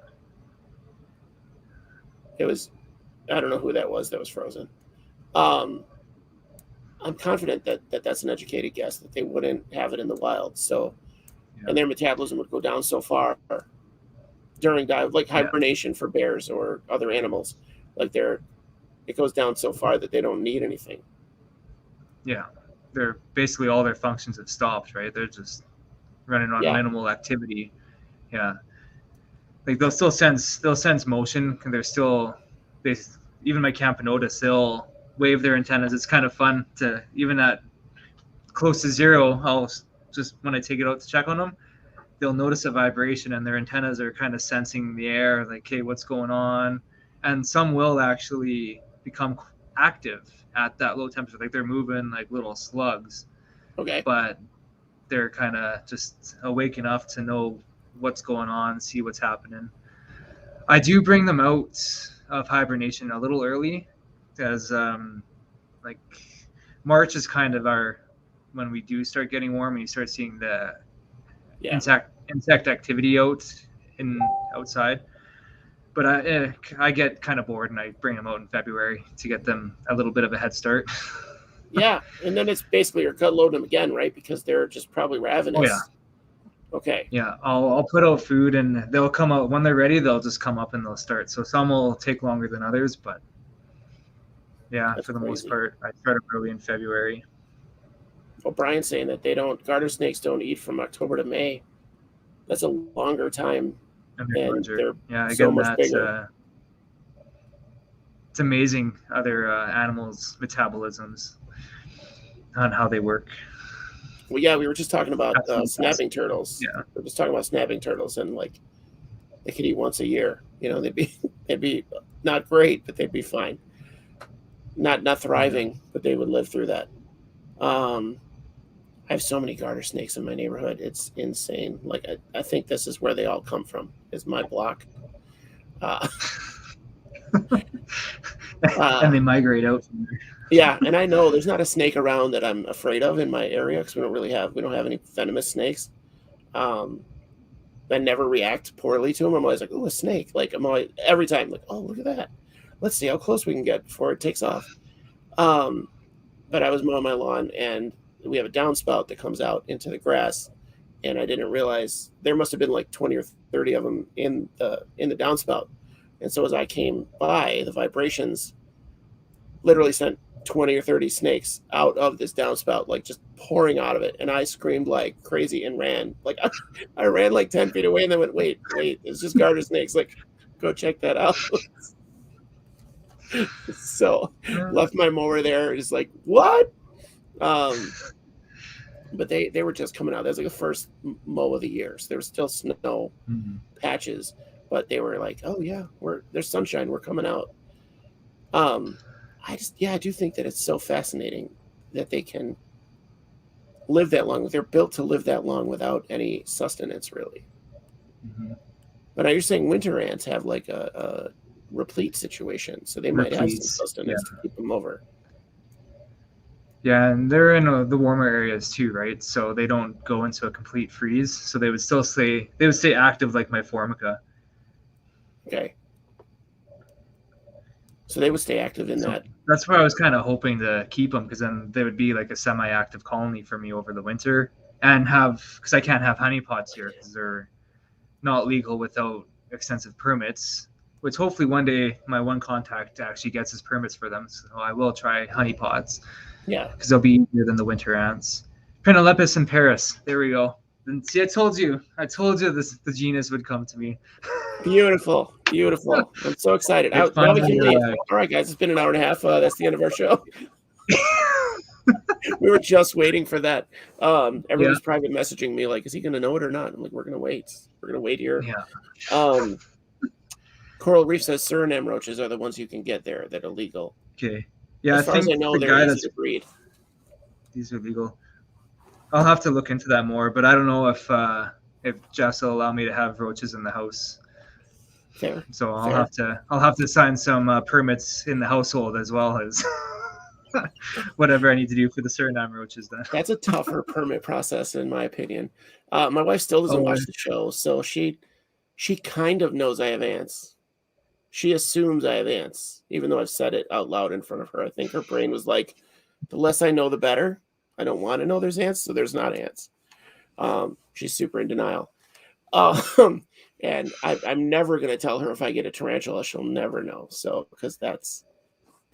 it was. I don't know who that was frozen. I'm confident that that's an educated guess that they wouldn't have it in the wild. So, and their metabolism would go down so far during hibernation for bears or other animals. Like it goes down so far that they don't need anything. Yeah, they're basically all their functions have stopped, right? They're just running on minimal activity. Yeah, like they'll sense motion, and even my Campanotus, they'll wave their antennas. It's kind of fun to, even at close to zero, I'll just, when I take it out to check on them, they'll notice a vibration and their antennas are kind of sensing the air, like, hey, what's going on? And some will actually become active at that low temperature, like they're moving like little slugs. Okay. But they're kind of just awake enough to know what's going on, see what's happening. I do bring them out of hibernation a little early, as like March is kind of when we do start getting warm and you start seeing the insect activity outside. But I get kind of bored and I bring them out in February to get them a little bit of a head start. Yeah, and then it's basically you're cut loading them again, right? Because they're just probably ravenous. Oh yeah. Okay. Yeah, I'll put out food and they'll come out when they're ready. They'll just come up and they'll start. So some will take longer than others, but yeah, that's for the most part, I start early in February. Well, Brian's saying that garter snakes don't eat from October to May. That's a longer time, And they're and larger. they're Yeah, so again, much that's bigger. it's amazing other animals' metabolisms on how they work. Well, yeah, we were just talking about Absolutely snapping fascinating. turtles. Yeah. We're just talking about snapping turtles, and like they could eat once a year. You know, they'd be not great, but they'd be fine. Not thriving, but they would live through that. Um, I have so many garter snakes in my neighborhood. It's insane. Like I think this is where they all come from. Is my block. Uh, And uh, they migrate out from there. yeah, and I know there's not a snake around that I'm afraid of in my area because we don't have any venomous snakes. Um, I never react poorly to them. I'm always like, "Ooh, a snake!" Like I'm always every time like, "Oh, look at that! Let's see how close we can get before it takes off." Um, but I was mowing my lawn and we have a downspout that comes out into the grass, and I didn't realize there must have been like 20 or 30 of them in the downspout. And so as I came by, the vibrations literally sent 20 or 30 snakes out of this downspout, like just pouring out of it. And I screamed like crazy and ran. Like I ran like 10 feet away and then went, wait, it's just garter snakes. Like, go check that out. So left my mower there. Just like, what? Um, but they were just coming out. That was like the first mow of the year. So there was still snow patches, but they were like, oh yeah, there's sunshine. We're coming out. I do think that it's so fascinating that they can live that long. They're built to live that long without any sustenance, really. But now you're saying winter ants have like a replete situation, so they might have some sustenance to keep them over. Yeah, and they're in the warmer areas too, right? So they don't go into a complete freeze. So they would stay active like my Formica. Okay. So they would stay active in that. That's where I was kind of hoping to keep them, because then they would be like a semi-active colony for me over the winter, and because I can't have honeypots here because they're not legal without extensive permits. Which hopefully one day my one contact actually gets his permits for them, so I will try honeypots. Yeah, because they'll be easier than the winter ants. Penelepis in Paris. There we go. And see, I told you the genus would come to me. beautiful. I'm so excited. Now we can leave. All right, guys, it's been an hour and a half. That's the end of our show. We were just waiting for that. Everybody's private messaging me like, is he going to know it or not? I'm like, we're going to wait. We're going to wait here. Yeah. Coral Reef says Suriname roaches are the ones you can get there that are legal. Okay. Yeah, as far as I know, they're easy to breed. These are legal. I'll have to look into that more, but I don't know if Jess will allow me to have roaches in the house. Fair. So I'll have to sign some permits in the household as well as whatever I need to do for the Suriname roaches. Then that's a tougher permit process, in my opinion. My wife still doesn't watch the show, so she kind of knows I have ants. She assumes I have ants, even though I've said it out loud in front of her. I think her brain was like, the less I know, the better. I don't want to know there's ants, so there's not ants. She's super in denial. And I'm never going to tell her if I get a tarantula. She'll never know. So, because that's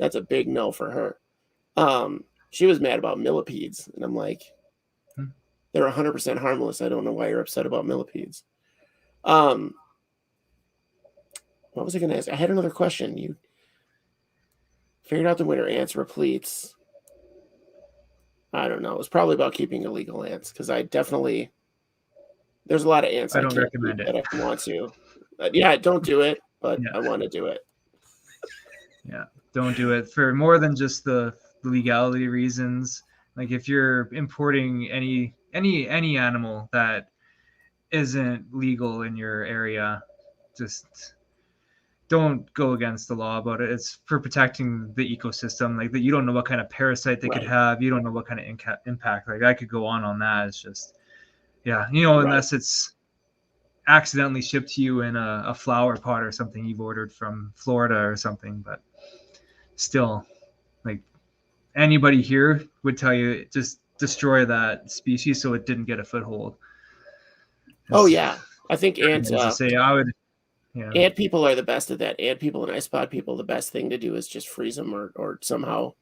a big no for her. She was mad about millipedes. And I'm like, they're 100% harmless. I don't know why you're upset about millipedes. What was I going to ask? I had another question. You figured out the winter ants repletes. I don't know. It was probably about keeping illegal ants, because there's a lot of ants I don't recommend it. that I want to. Yeah, don't do it, but I want to do it. Yeah, don't do it for more than just the legality reasons. Like if you're importing any animal that isn't legal in your area, just don't go against the law about it. It's for protecting the ecosystem. Like that, you don't know what kind of parasite they could have. You don't know what kind of impact. Like I could go on that. It's just, unless it's accidentally shipped to you in a flower pot or something you've ordered from Florida or something. But still, like anybody here would tell you, just destroy that species so it didn't get a foothold. Oh yeah, I think ant people are the best at that. Ant people and ice pod people, the best thing to do is just freeze them or somehow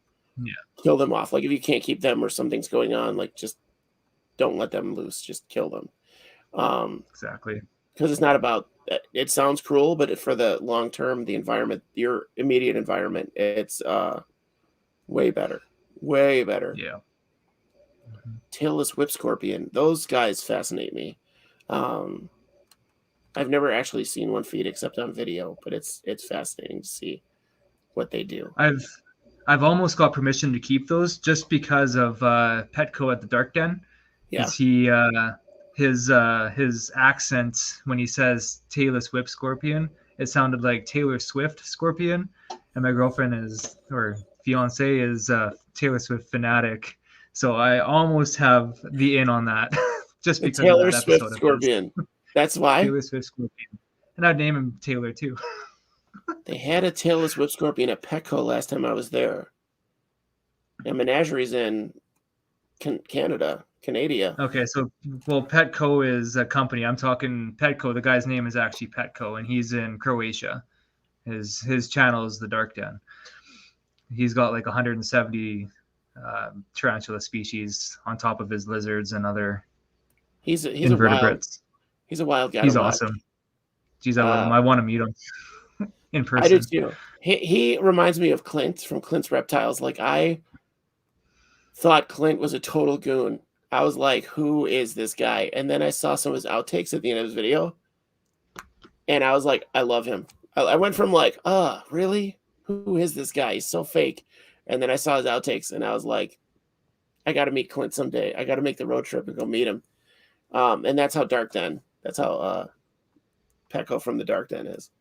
Yeah. kill them off. Like if you can't keep them or something's going on, like just don't let them loose. Just kill them. Exactly. Because it's not about. It sounds cruel, but for the long term, the environment, your immediate environment, it's way better. Way better. Yeah. Mhm. Tailless whip scorpion. Those guys fascinate me. Um, I've never actually seen one feed except on video, but it's fascinating to see what they do. I've almost got permission to keep those just because of Petco at the Dark Den, Yeah. because his accent when he says Taylor's Whip Scorpion, it sounded like Taylor Swift Scorpion, and my girlfriend is or fiance is Taylor Swift fanatic, so I almost have the in on that just The because of Taylor that Swift episode of his. scorpion. That's why Taylor Swift Scorpion, and I'd name him Taylor too. they had a tailless whip scorpion at Petco last time I was there. And Menagerie's in Canada. Okay, so well, Petco is a company. I'm talking Petco. The guy's name is actually Petco, and he's in Croatia. His channel is the Dark Den. He's got like 170 tarantula species on top of his lizards and other He's a invertebrates. wild guy He's to watch. awesome. Geez, I love him. I want to meet him in I do person. too. He reminds me of Clint from Clint's Reptiles. Like I thought Clint was a total goon. I was like, who is this guy? And then I saw some of his outtakes at the end of his video. And I was like, I love him. I went from like, really? Who is this guy? He's so fake. And then I saw his outtakes and I was like, I got to meet Clint someday. I got to make the road trip and go meet him. And that's how that's how Petco from the Dark Den is.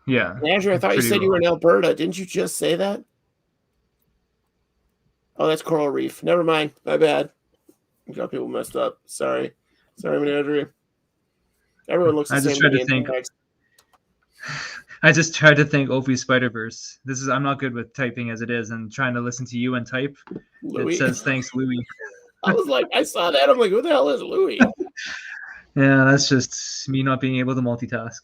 Yeah. Andrew, I thought you said you were in Alberta. Didn't you just say that? Oh, that's Coral Reef. Never mind. My bad. I got people messed up. Sorry, Menagerie. Everyone looks the same to me. I just tried to think Opie Spider-Verse. I'm not good with typing as it is, and trying to listen to you and type. Louis. It says thanks, Louis. I was like, I saw that. I'm like, who the hell is Louis? Yeah, that's just me not being able to multitask.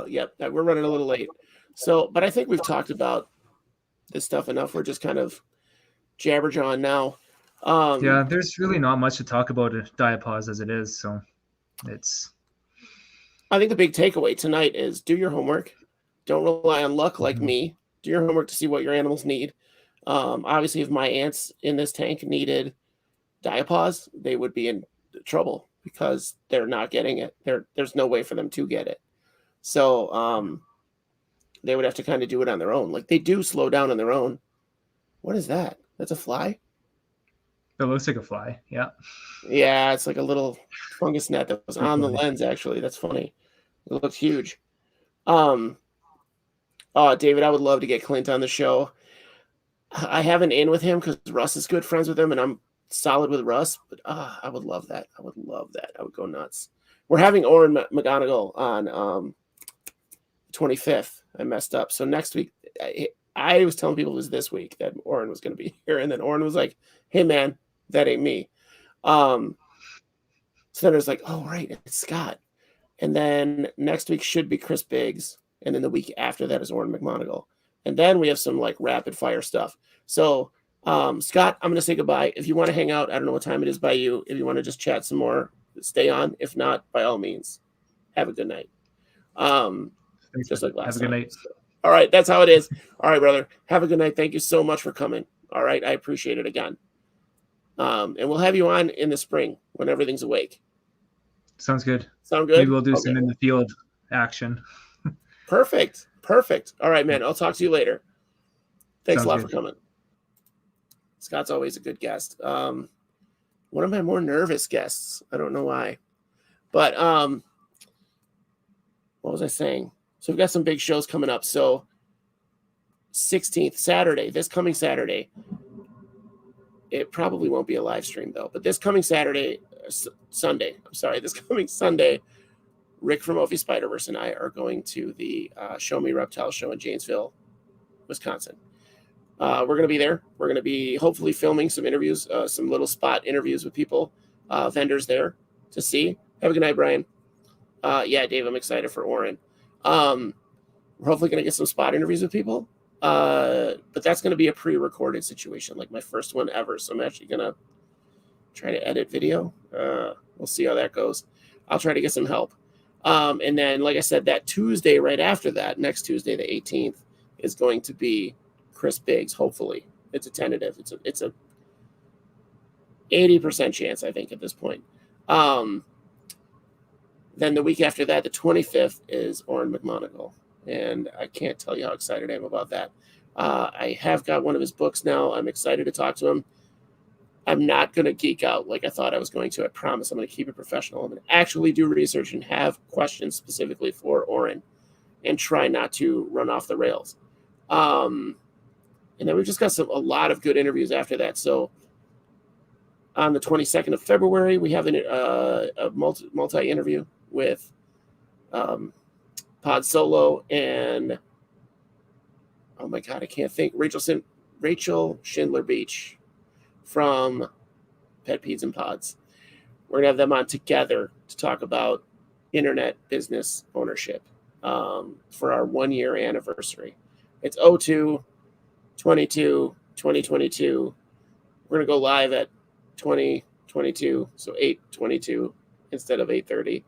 Yep, we're running a little late. So, but I think we've talked about this stuff enough. We're just kind of jabberjawing now. Yeah, there's really not much to talk about diapause as it is. So I think the big takeaway tonight is do your homework. Don't rely on luck like me. Do your homework to see what your animals need. Obviously, if my ants in this tank needed diapause, they would be in trouble because they're not getting it. There's no way for them to get it. So they would have to kind of do it on their own. Like they do slow down on their own. What is that? That's a fly? It looks like a fly. Yeah. Yeah, it's like a little fungus net that was on the lens, actually. That's funny. It looks huge. David, I would love to get Clint on the show. I have an in with him because Russ is good friends with him, and I'm solid with Russ. But I would love that. I would go nuts. We're having Oren McGonigal on 25th. I messed up. So next week, I was telling people it was this week that Oren was going to be here, and then Oren was like, "Hey, man, that ain't me." So then it was like, "Oh, right, it's Scott." And then next week should be Chris Biggs, and then the week after that is Oren McMonigal. And then we have some like rapid fire stuff. So, Scott, I'm going to say goodbye. If you want to hang out, I don't know what time it is by you. If you want to just chat some more, stay on. If not, by all means, have a good night. Just like last time. Have a good night. So, all right, that's how it is. All right, brother. Have a good night. Thank you so much for coming. All right, I appreciate it again. And we'll have you on in the spring when everything's awake. Sounds good. Sound good? Maybe we'll do some in the field action. Perfect. All right, man. I'll talk to you later. Thanks a lot for coming. Scott's always a good guest. One of my more nervous guests. I don't know why. But what was I saying? So we've got some big shows coming up. So 16th, Saturday, this coming Saturday. It probably won't be a live stream, though. But this coming Sunday, this coming Sunday, Rick from Opie Spider-Verse and I are going to the Show Me Reptile show in Janesville, Wisconsin. We're going to be there. We're going to be hopefully filming some interviews, some little spot interviews with people, vendors there to see. Have a good night, Brian. Yeah, Dave, I'm excited for Oren. We're hopefully going to get some spot interviews with people. But that's going to be a pre-recorded situation, like my first one ever. So I'm actually going to try to edit video. We'll see how that goes. I'll try to get some help. And then, like I said, that Tuesday right after that, next Tuesday, the 18th, is going to be Chris Biggs. Hopefully, it's a tentative. It's a 80% chance, I think, at this point. Then the week after that, the 25th, is Oren McMonagle. And I can't tell you how excited I am about that. I have got one of his books now. I'm excited to talk to him. I'm not going to geek out like I thought I was going to. I promise I'm going to keep it professional. I'm going to actually do research and have questions specifically for Oren and try not to run off the rails. And then we've just got a lot of good interviews after that. So on the 22nd of February, we have a multi-interview with Pod Solo and, oh my God, I can't think, Rachel Schindler Beach from Pet Peds and Pods. We're going to have them on together to talk about internet business ownership for our 1-year anniversary. It's 02/22/2022. We're going to go live at 2022, so 8/22 instead of 8/30.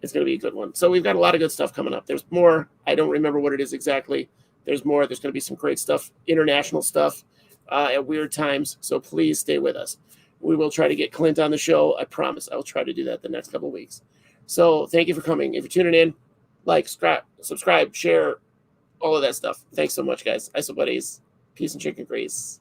It's going to be a good one. So we've got a lot of good stuff coming up. There's more. I don't remember what it is exactly. There's more. There's going to be some great stuff, international stuff at weird times. So please stay with us. We will try to get Clint on the show. I promise I will try to do that the next couple of weeks. So thank you for coming. If you're tuning in, like, subscribe, share, all of that stuff. Thanks so much, guys. ISO buddies. Peace and chicken grease.